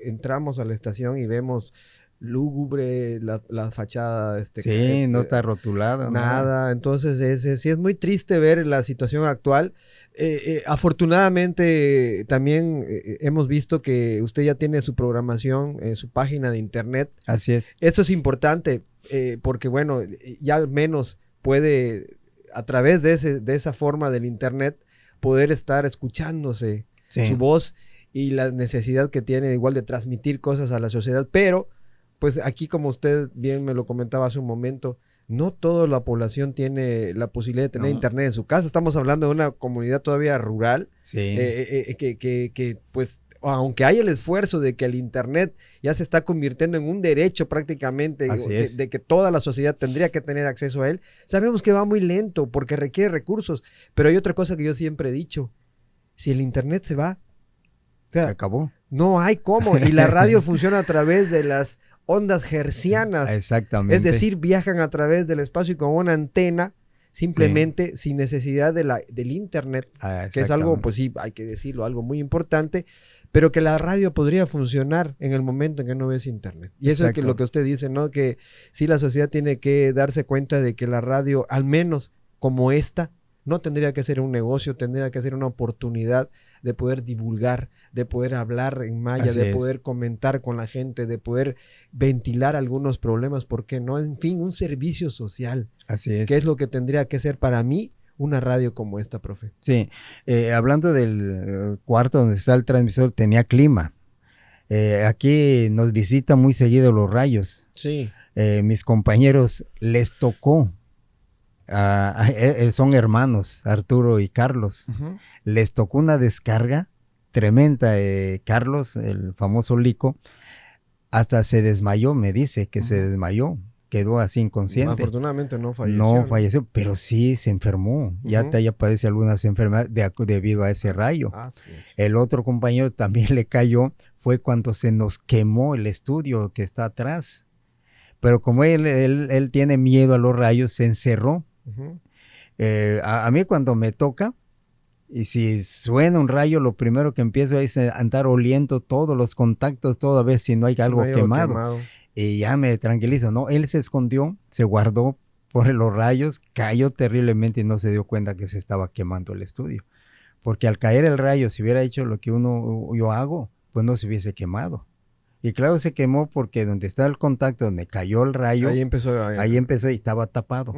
entramos a la estación y vemos lúgubre la fachada. Sí, no está rotulado. Nada. Entonces, sí es muy triste ver la situación actual. Afortunadamente, también hemos visto que usted ya tiene su programación, su página de internet. Así es. Eso es importante porque, bueno, ya al menos puede, a través de esa forma del internet, poder estar escuchándose su voz y la necesidad que tiene igual de transmitir cosas a la sociedad. Pero, pues aquí, como usted bien me lo comentaba hace un momento, no toda la población tiene la posibilidad de tener internet en su casa. Estamos hablando de una comunidad todavía rural, que pues, aunque hay el esfuerzo de que el internet ya se está convirtiendo en un derecho prácticamente, de que toda la sociedad tendría que tener acceso a él, sabemos que va muy lento porque requiere recursos. Pero hay otra cosa que yo siempre he dicho: si el internet se va, se acabó. No hay cómo. Y la radio funciona a través de las ondas hertzianas. Exactamente. Es decir, viajan a través del espacio y con una antena, simplemente sin necesidad del internet, que es algo, pues sí, hay que decirlo, algo muy importante, pero que la radio podría funcionar en el momento en que no ves internet. Y eso es lo que usted dice, ¿no? Que sí, la sociedad tiene que darse cuenta de que la radio, al menos como esta, no tendría que ser un negocio, tendría que ser una oportunidad de poder divulgar, de poder hablar en maya, de poder comentar con la gente, de poder ventilar algunos problemas, ¿por qué no? En fin, un servicio social. Así es. Que es lo que tendría que ser para mí una radio como esta, profe. Sí, hablando del cuarto donde está el transmisor, tenía clima. Aquí nos visita muy seguido los rayos. Sí. Mis compañeros les tocó. Son hermanos, Arturo y Carlos. Les tocó una descarga tremenda. Carlos, el famoso Lico, hasta se desmayó, me dice que se desmayó, quedó así inconsciente. Afortunadamente no falleció. No falleció, pero sí se enfermó. Ya padece algunas enfermedades debido a ese rayo. Sí. El otro compañero también le cayó, fue cuando se nos quemó el estudio que está atrás. Pero como él tiene miedo a los rayos, se encerró. A mí cuando me toca, y si suena un rayo, lo primero que empiezo es a andar oliendo todos los contactos, todo a ver si no hay algo quemado. Y ya me tranquilizo. No, él se escondió, se guardó por los rayos, cayó terriblemente y no se dio cuenta que se estaba quemando el estudio. Porque al caer el rayo, si hubiera hecho lo que yo hago, pues no se hubiese quemado. Y claro, se quemó porque donde está el contacto, donde cayó el rayo, ahí empezó y estaba tapado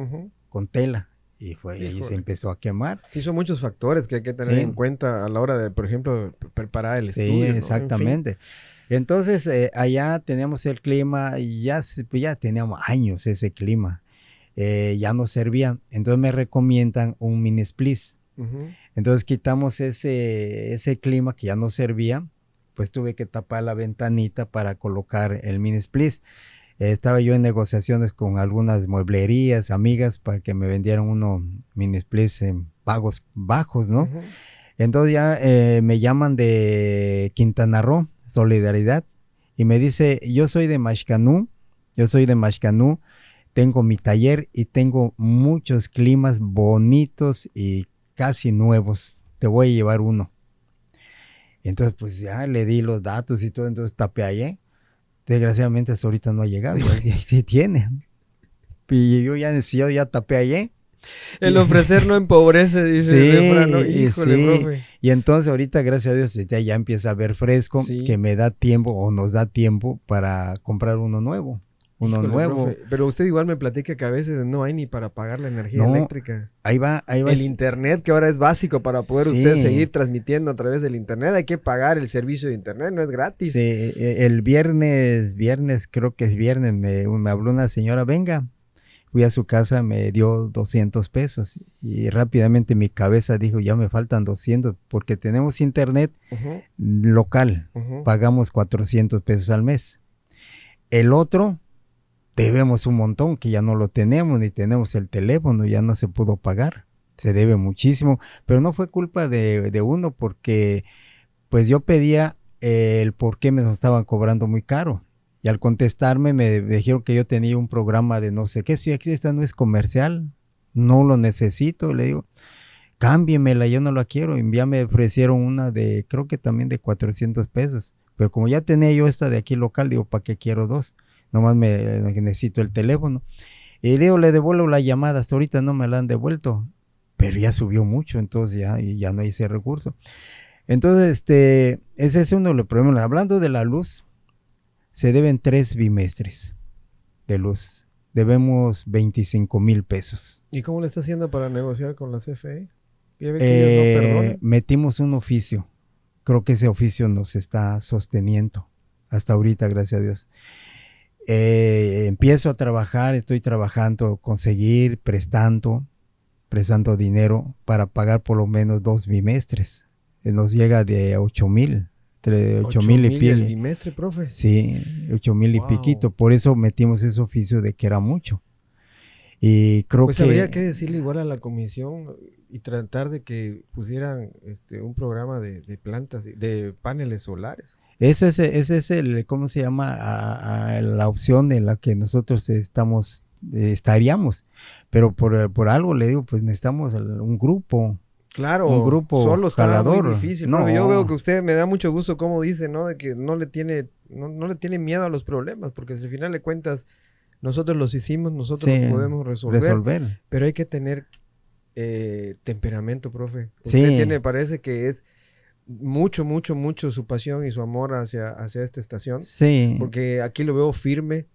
con tela. Y ahí se empezó a quemar. Sí, son muchos factores que hay que tener en cuenta a la hora de, por ejemplo, preparar el estudio. Sí, exactamente. En fin. Entonces, allá teníamos el clima y ya teníamos años ese clima. Ya no servía. Entonces me recomiendan un mini split. Entonces quitamos ese clima que ya no servía. Pues tuve que tapar la ventanita para colocar el mini split. Estaba yo en negociaciones con algunas mueblerías, amigas, para que me vendieran unos mini splits en pagos bajos, ¿no? Entonces ya me llaman de Quintana Roo, Solidaridad, y me dice, yo soy de Maxcanú, tengo mi taller y tengo muchos climas bonitos y casi nuevos, te voy a llevar uno. Entonces pues ya le di los datos y todo, entonces tapé ahí. Desgraciadamente hasta ahorita no ha llegado, ya tiene. Y yo ya tapé allí. El ofrecer no empobrece, dice el refrán, ¿no? Híjole, profe. Y entonces ahorita, gracias a Dios, ya empieza a ver fresco, que me da tiempo o nos da tiempo para comprar uno nuevo. Profe, pero usted igual me platica que a veces no hay ni para pagar la energía eléctrica. Ahí va. El internet, que ahora es básico para poder usted seguir transmitiendo a través del internet. Hay que pagar el servicio de internet, no es gratis. Sí, el viernes, creo que es viernes, me habló una señora, venga. Fui a su casa, me dio 200 pesos y rápidamente mi cabeza dijo, ya me faltan 200 porque tenemos internet local, pagamos 400 pesos al mes. El otro, debemos un montón que ya no lo tenemos, ni tenemos el teléfono, ya no se pudo pagar, se debe muchísimo, pero no fue culpa de uno porque pues yo pedía el por qué me lo estaban cobrando muy caro. Y al contestarme me dijeron que yo tenía un programa de no sé qué, si aquí esta no es comercial, no lo necesito, le digo, cámbiemela, yo no la quiero. Y ya me ofrecieron una de, creo que también de 400 pesos. Pero como ya tenía yo esta de aquí local, digo, ¿para qué quiero dos? Nomás necesito el teléfono. Y le digo, le devuelvo la llamada, hasta ahorita no me la han devuelto. Pero ya subió mucho, entonces ya no hay ese recurso. Entonces, ese es uno de los problemas. Hablando de la luz, se deben 3 bimestres de luz. Debemos 25,000 pesos. ¿Y cómo le está haciendo para negociar con la CFE? Ya ve que ellos no perdonan. Metimos un oficio. Creo que ese oficio nos está sosteniendo hasta ahorita, gracias a Dios. Empiezo a trabajar, estoy trabajando, conseguir, prestando dinero para pagar por lo menos 2 bimestres. Nos llega de 8,000. Entre 8,000 y pico. ¿El bimestre, profe? Sí, 8,000 y piquito. Por eso metimos ese oficio de que era mucho. Y creo pues que habría que decirle igual a la comisión y tratar de que pusieran un programa de plantas, de paneles solares. ese es el, ¿cómo se llama? La opción en la que nosotros estaríamos. Pero por algo le digo, pues necesitamos un grupo. Claro, un grupo solo está jalador. muy difícil. No. Yo veo que usted me da mucho gusto como dice, ¿no? De que no le tiene miedo a los problemas, porque al final de cuentas nosotros los hicimos, nosotros los podemos resolver. Pero hay que tener temperamento, profe. Usted parece que es mucho su pasión y su amor hacia esta estación. Sí. Porque aquí lo veo firme.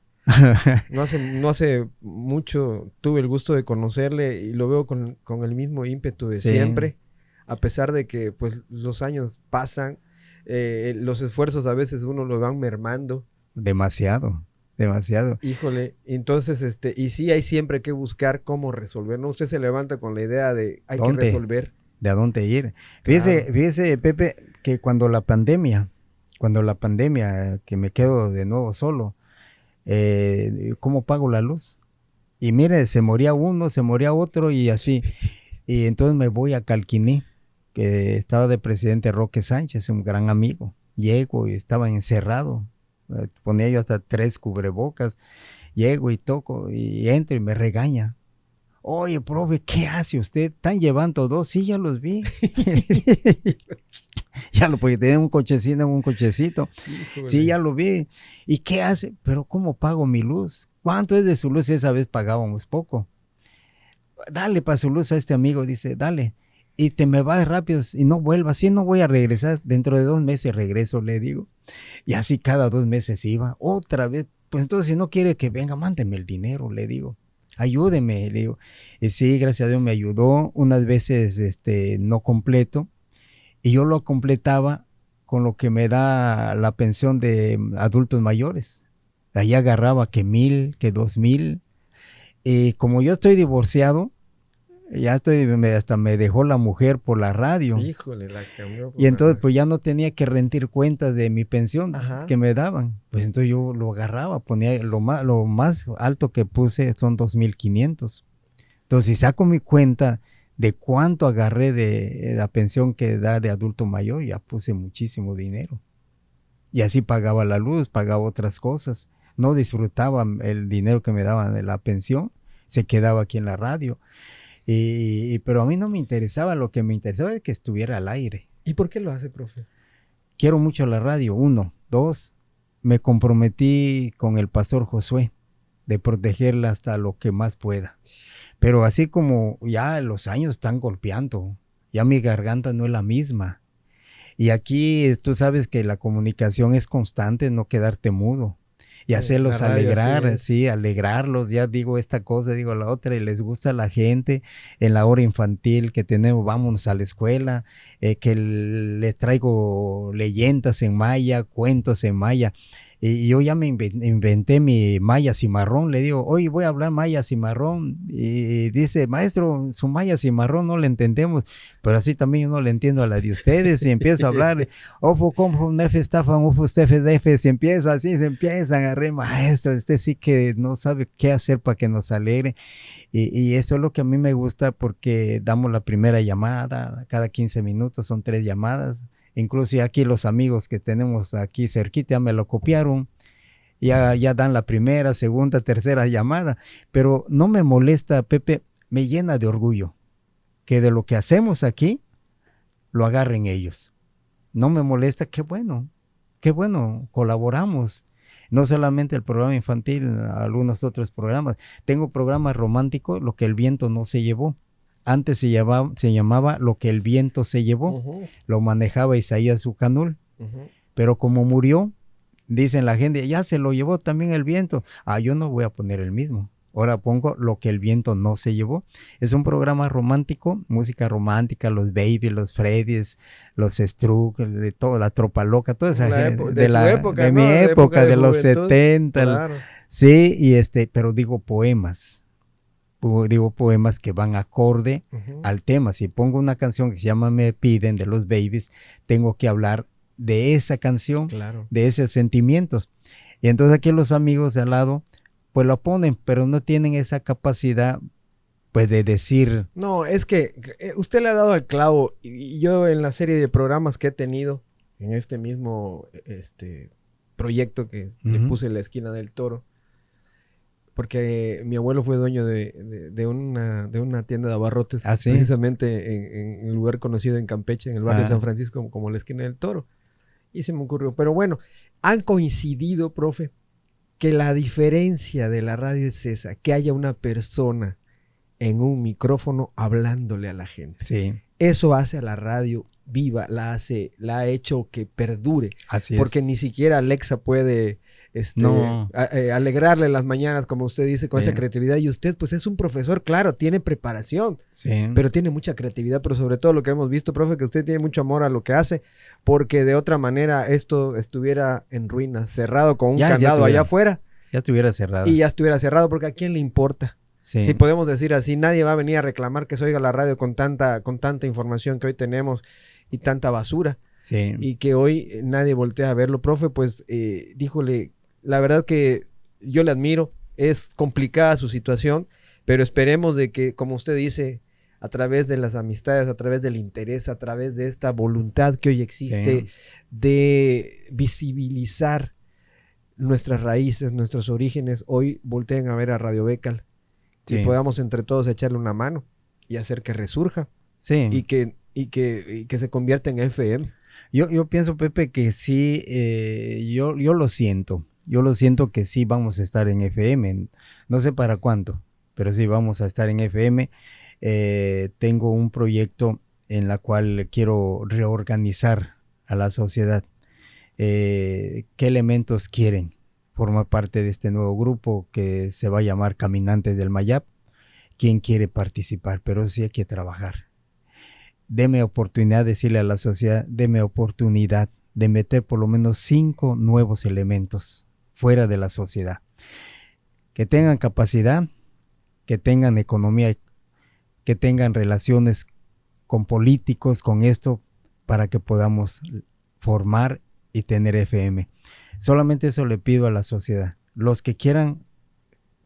No hace mucho tuve el gusto de conocerle y lo veo con el mismo ímpetu de siempre, a pesar de que pues los años pasan, los esfuerzos a veces uno lo van mermando. Demasiado. Híjole, entonces y sí hay siempre que buscar cómo resolver, ¿no? Usted se levanta con la idea de hay que resolver. ¿De a dónde ir? Claro. Fíjese, Pepe, que cuando la pandemia, que me quedo de nuevo solo, ¿cómo pago la luz? Y mire, se moría uno, se moría otro y así. Y entonces me voy a Calquiní, que estaba de presidente Roque Sánchez, un gran amigo. Llego y estaba encerrado. Ponía yo hasta 3 cubrebocas. Llego y toco y entro y me regaña. Oye, profe, ¿qué hace usted? ¿Están llevando 2? Sí, ya los vi. Ya lo porque tenía un cochecito. Híjole. Sí, ya lo vi. ¿Y qué hace? Pero ¿cómo pago mi luz? ¿Cuánto es de su luz? Esa vez pagábamos poco. Dale para su luz a este amigo, dice, dale. Y te me vas rápido y no vuelvas. Sí, no voy a regresar. Dentro de 2 meses regreso, le digo. Y así cada 2 meses iba. Otra vez. Pues entonces si no quiere que venga, mándeme el dinero, le digo. Ayúdeme, le digo. Y sí, gracias a Dios me ayudó. Unas veces no completo. Y yo lo completaba con lo que me da la pensión de adultos mayores. Ahí agarraba que 1,000, que 2,000. Y como yo estoy divorciado, hasta me dejó la mujer por la radio. Híjole, la cambió. Y entonces pues ya no tenía que rendir cuentas de mi pensión que me daban. Pues entonces yo lo agarraba, ponía lo más alto que puse son 2,500. Entonces si saco mi cuenta de cuánto agarré de la pensión que da de adulto mayor, ya puse muchísimo dinero. Y así pagaba la luz, pagaba otras cosas. No disfrutaba el dinero que me daban de la pensión, se quedaba aquí en la radio. Pero a mí no me interesaba, lo que me interesaba es que estuviera al aire. ¿Y por qué lo hace, profe? Quiero mucho la radio, 1. 2, me comprometí con el pastor Josué de protegerla hasta lo que más pueda. Pero así como ya los años están golpeando, ya mi garganta no es la misma. Y aquí tú sabes que la comunicación es constante, no quedarte mudo. Y hacerlos alegrar, sí, alegrarlos, ya digo esta cosa, digo la otra, y les gusta a la gente. En la hora infantil que tenemos, vámonos a la escuela, que les traigo leyendas en maya, cuentos en maya. Y yo ya me inventé mi maya cimarrón, le digo, hoy voy a hablar maya cimarrón, y dice, maestro, su maya cimarrón no le entendemos, pero así también yo no le entiendo a la de ustedes, y empiezo a hablar, ofo, como, nefe, estafan, ofo, stefe, defe, se empiezan a reír, maestro, usted sí que no sabe qué hacer para que nos alegre, y eso es lo que a mí me gusta, porque damos la primera llamada, cada 15 minutos son 3 llamadas, Incluso aquí los amigos que tenemos aquí cerquita ya me lo copiaron. Ya dan la primera, segunda, tercera llamada. Pero no me molesta, Pepe, me llena de orgullo que de lo que hacemos aquí lo agarren ellos. No me molesta, qué bueno, colaboramos. No solamente el programa infantil, algunos otros programas. Tengo programas románticos, Lo que el viento no se llevó. Antes se llamaba Lo que el viento se llevó. Lo manejaba Isaías Ucanul. Pero como murió, dicen la gente, ya se lo llevó también el viento. Yo no voy a poner el mismo. Ahora pongo Lo que el viento no se llevó. Es un programa romántico, música romántica, los Baby, los Freddys, los Struck, de toda la Tropa Loca, toda esa gente. De mi época, de los 70. Claro. Sí, pero digo poemas. Digo poemas que van acorde al tema. Si pongo una canción que se llama Me Piden, de los Babies, tengo que hablar de esa canción, claro, de esos sentimientos. Y entonces aquí los amigos de al lado pues lo ponen, pero no tienen esa capacidad pues de decir. No, es que usted le ha dado al clavo, y yo en la serie de programas que he tenido en este mismo proyecto que le puse La Esquina del Toro, porque mi abuelo fue dueño de una tienda de abarrotes, ¿sí? Precisamente en un lugar conocido en Campeche, en el barrio de San Francisco, como La Esquina del Toro, y se me ocurrió. Pero bueno, han coincidido, profe, que la diferencia de la radio es esa, que haya una persona en un micrófono hablándole a la gente. Sí. Eso hace a la radio viva, la ha hecho que perdure. Así porque ni siquiera Alexa puede alegrarle las mañanas, como usted dice, con esa creatividad. Y usted, pues, es un profesor, claro, tiene preparación, pero tiene mucha creatividad, pero sobre todo lo que hemos visto, profe, que usted tiene mucho amor a lo que hace, porque de otra manera esto estuviera en ruinas, cerrado con un candado allá afuera. Ya estuviera cerrado. Y ya estuviera cerrado, porque ¿a quién le importa? Sí. Si podemos decir así, nadie va a venir a reclamar que se oiga la radio con tanta información que hoy tenemos y tanta basura. Sí. Y que hoy nadie voltea a verlo. Profe, pues, díjole, la verdad que yo le admiro, es complicada su situación, pero esperemos de que, como usted dice, a través de las amistades, a través del interés, a través de esta voluntad que hoy existe de visibilizar nuestras raíces, nuestros orígenes, hoy volteen a ver a Radio Becal y podamos entre todos echarle una mano y hacer que resurja y que se convierta en FM. Yo pienso, Pepe, que sí, yo lo siento. Yo lo siento que sí vamos a estar en FM. No sé para cuánto, pero sí vamos a estar en FM. Tengo un proyecto en la cual quiero reorganizar a la sociedad. ¿Qué elementos quieren formar parte de este nuevo grupo que se va a llamar Caminantes del Mayab? ¿Quién quiere participar? Pero sí hay que trabajar. Deme oportunidad, decirle a la sociedad, deme oportunidad de meter por lo menos 5 nuevos elementos fuera de la sociedad. Que tengan capacidad, que tengan economía, que tengan relaciones con políticos, con esto, para que podamos formar y tener FM. Solamente eso le pido a la sociedad. Los que quieran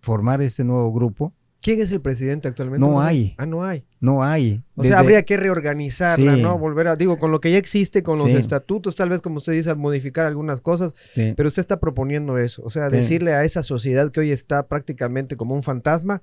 formar este nuevo grupo. ¿Quién es el presidente actualmente? No hay. No hay. No hay. O sea, habría que reorganizarla, ¿no? Volver a, con lo que ya existe, con los estatutos, tal vez, como usted dice, modificar algunas cosas, pero usted está proponiendo eso. O sea, decirle a esa sociedad que hoy está prácticamente como un fantasma,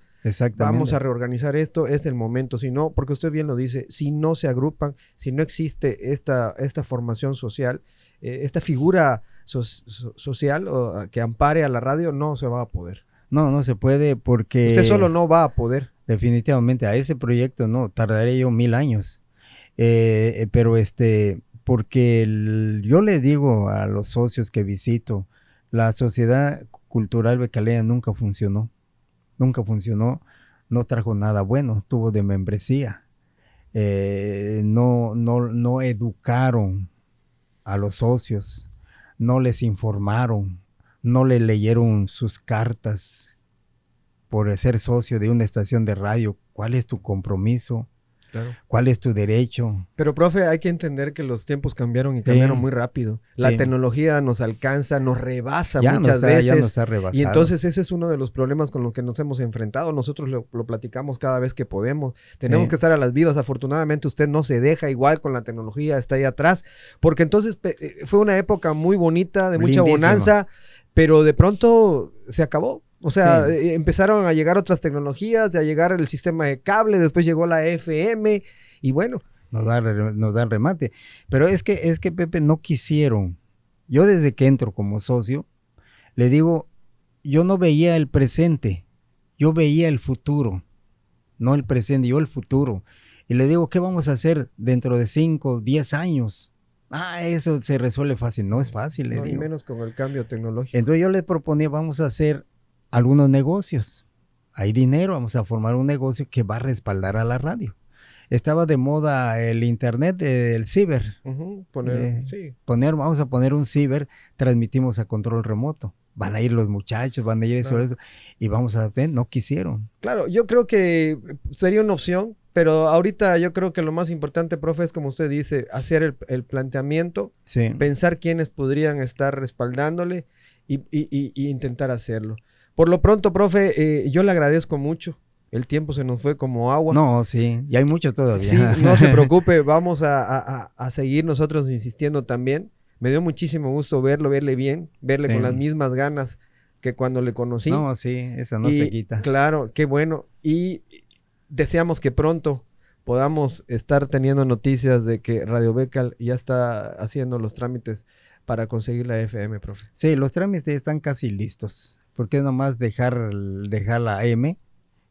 vamos a reorganizar esto, es el momento. Si no, porque usted bien lo dice, si no se agrupan, si no existe esta formación social, esta figura social que ampare a la radio, no se va a poder. No se puede porque... Usted solo no va a poder. Definitivamente, a ese proyecto no, tardaré yo 1000 años. Pero porque yo le digo a los socios que visito, la Sociedad Cultural Becaleña nunca funcionó, no trajo nada bueno, tuvo de membresía. No educaron a los socios, no les informaron, no le leyeron sus cartas por ser socio de una estación de radio. ¿Cuál es tu compromiso? claro. ¿Cuál es tu derecho? Pero, profe, hay que entender que los tiempos cambiaron y cambiaron muy rápido. La tecnología nos alcanza, nos rebasa muchas veces. Ya nos ha rebasado. Y entonces ese es uno de los problemas con los que nos hemos enfrentado. Nosotros lo platicamos cada vez que podemos. Tenemos que estar a las vivas. Afortunadamente usted no se deja igual con la tecnología, está ahí atrás. Porque entonces fue una época muy bonita, de mucha bonanza, pero de pronto se acabó. O sea, empezaron a llegar otras tecnologías, a llegar el sistema de cable, después llegó la FM y bueno. Nos dan remate. Pero es que Pepe, no quisieron. Yo desde que entro como socio, le digo, yo no veía el presente, yo veía el futuro. No el presente, yo el futuro. Y le digo, ¿qué vamos a hacer dentro de 5, 10 años? Eso se resuelve fácil. No es fácil, le digo. Y menos con el cambio tecnológico. Entonces yo le proponía, vamos a hacer algunos negocios. Hay dinero, vamos a formar un negocio que va a respaldar a la radio. Estaba de moda el internet, el ciber. Vamos a poner un ciber, transmitimos a control remoto. Van a ir los muchachos, van a ir eso, y vamos a ver, no quisieron. Claro, yo creo que sería una opción, pero ahorita yo creo que lo más importante, profe, es como usted dice, hacer el planteamiento, pensar quiénes podrían estar respaldándole y intentar hacerlo. Por lo pronto, profe, yo le agradezco mucho. El tiempo se nos fue como agua. No, sí, y hay mucho todavía. Sí, no se preocupe, vamos a seguir nosotros insistiendo también. Me dio muchísimo gusto verle bien, verle con las mismas ganas que cuando le conocí. No, sí, eso no se quita. Claro, qué bueno. Y deseamos que pronto podamos estar teniendo noticias de que Radio Becal ya está haciendo los trámites para conseguir la FM, profe. Sí, los trámites están casi listos. Porque es nomás dejar la AM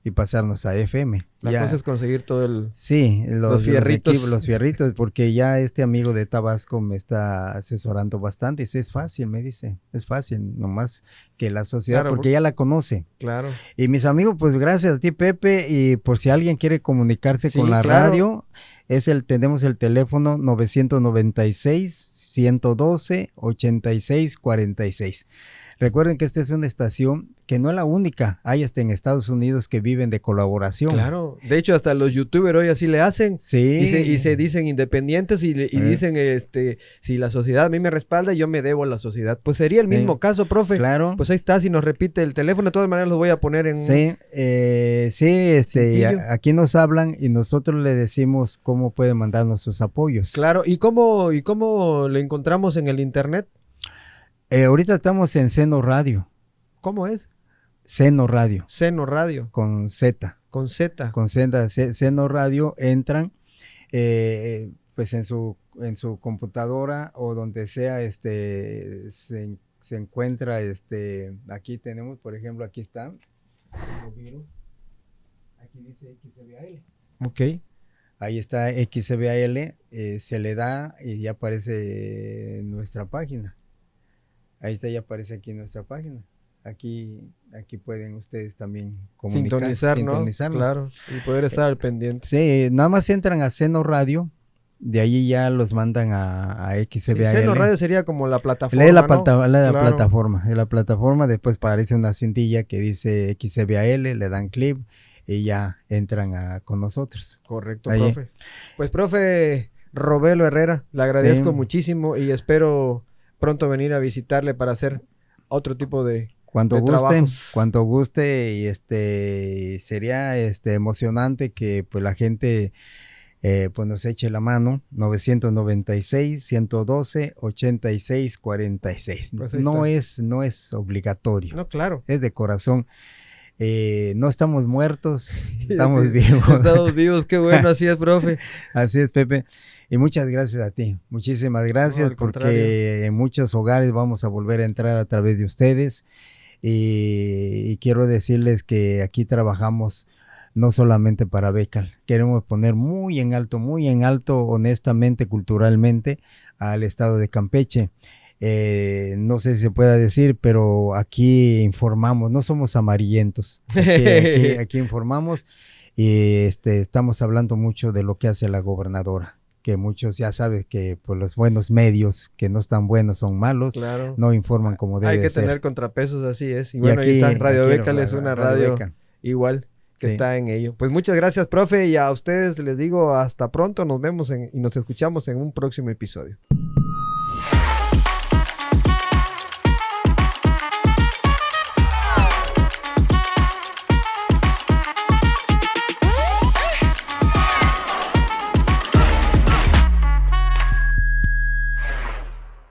y pasarnos a FM. La cosa es conseguir todo el... Sí, los fierritos. Los fierritos, porque ya este amigo de Tabasco me está asesorando bastante. Y es fácil, me dice. Es fácil, nomás que la sociedad, porque ya la conoce. Claro. Y mis amigos, pues gracias a ti, Pepe. Y por si alguien quiere comunicarse con la radio, tenemos el teléfono 996-112-8646. Recuerden que esta es una estación que no es la única. Hay hasta en Estados Unidos que viven de colaboración. Claro. De hecho, hasta los youtubers hoy así le hacen. Sí. Y se dicen independientes y dicen, si la sociedad a mí me respalda, yo me debo a la sociedad. Pues sería el mismo caso, profe. Claro. Pues ahí está, si nos repite el teléfono. De todas maneras, lo voy a poner en... Aquí nos hablan y nosotros le decimos cómo pueden mandarnos sus apoyos. Claro. ¿Y cómo le encontramos en el internet? Ahorita estamos en Seno Radio. ¿Cómo es? Seno Radio. Seno Radio. Con Z. Con Z. Con Z. Seno Radio, entran, pues en su computadora o donde sea, se encuentra, aquí tenemos, por ejemplo, aquí está. Aquí dice XBAL. Ok. Ahí está XBAL, se le da y ya aparece nuestra página. Ahí está, ya aparece aquí nuestra página. Aquí pueden ustedes también sintonizarnos, claro, y poder estar al pendiente. Sí, nada más entran a Seno Radio, de allí ya los mandan a XBAL. Seno Radio sería como la plataforma, la plataforma, después aparece una cintilla que dice XBAL, le dan clip y ya entran con nosotros. Correcto, ahí. Profe. Pues, profe Robelo Herrera, le agradezco muchísimo y espero pronto venir a visitarle para hacer otro tipo de cuanto guste y sería emocionante que pues la gente pues nos eche la mano. 996-112-8646. Pues no es obligatorio. No, claro. Es de corazón. No estamos muertos, estamos vivos. Estamos vivos, qué bueno, así es, profe. Así es, Pepe. Y muchas gracias a ti, muchísimas gracias, porque en muchos hogares vamos a volver a entrar a través de ustedes y quiero decirles que aquí trabajamos no solamente para Becal, queremos poner muy en alto, honestamente, culturalmente, al estado de Campeche. No sé si se pueda decir, pero aquí informamos, no somos amarillentos, aquí informamos y estamos hablando mucho de lo que hace la gobernadora, que muchos ya saben que pues, los buenos medios que no están buenos son malos, claro. No informan como debe ser. Hay que tener contrapesos, así es. Y bueno, aquí está, Radio Becal es una radio igual. que está en ello. Pues muchas gracias, profe, y a ustedes les digo hasta pronto, nos vemos y nos escuchamos en un próximo episodio.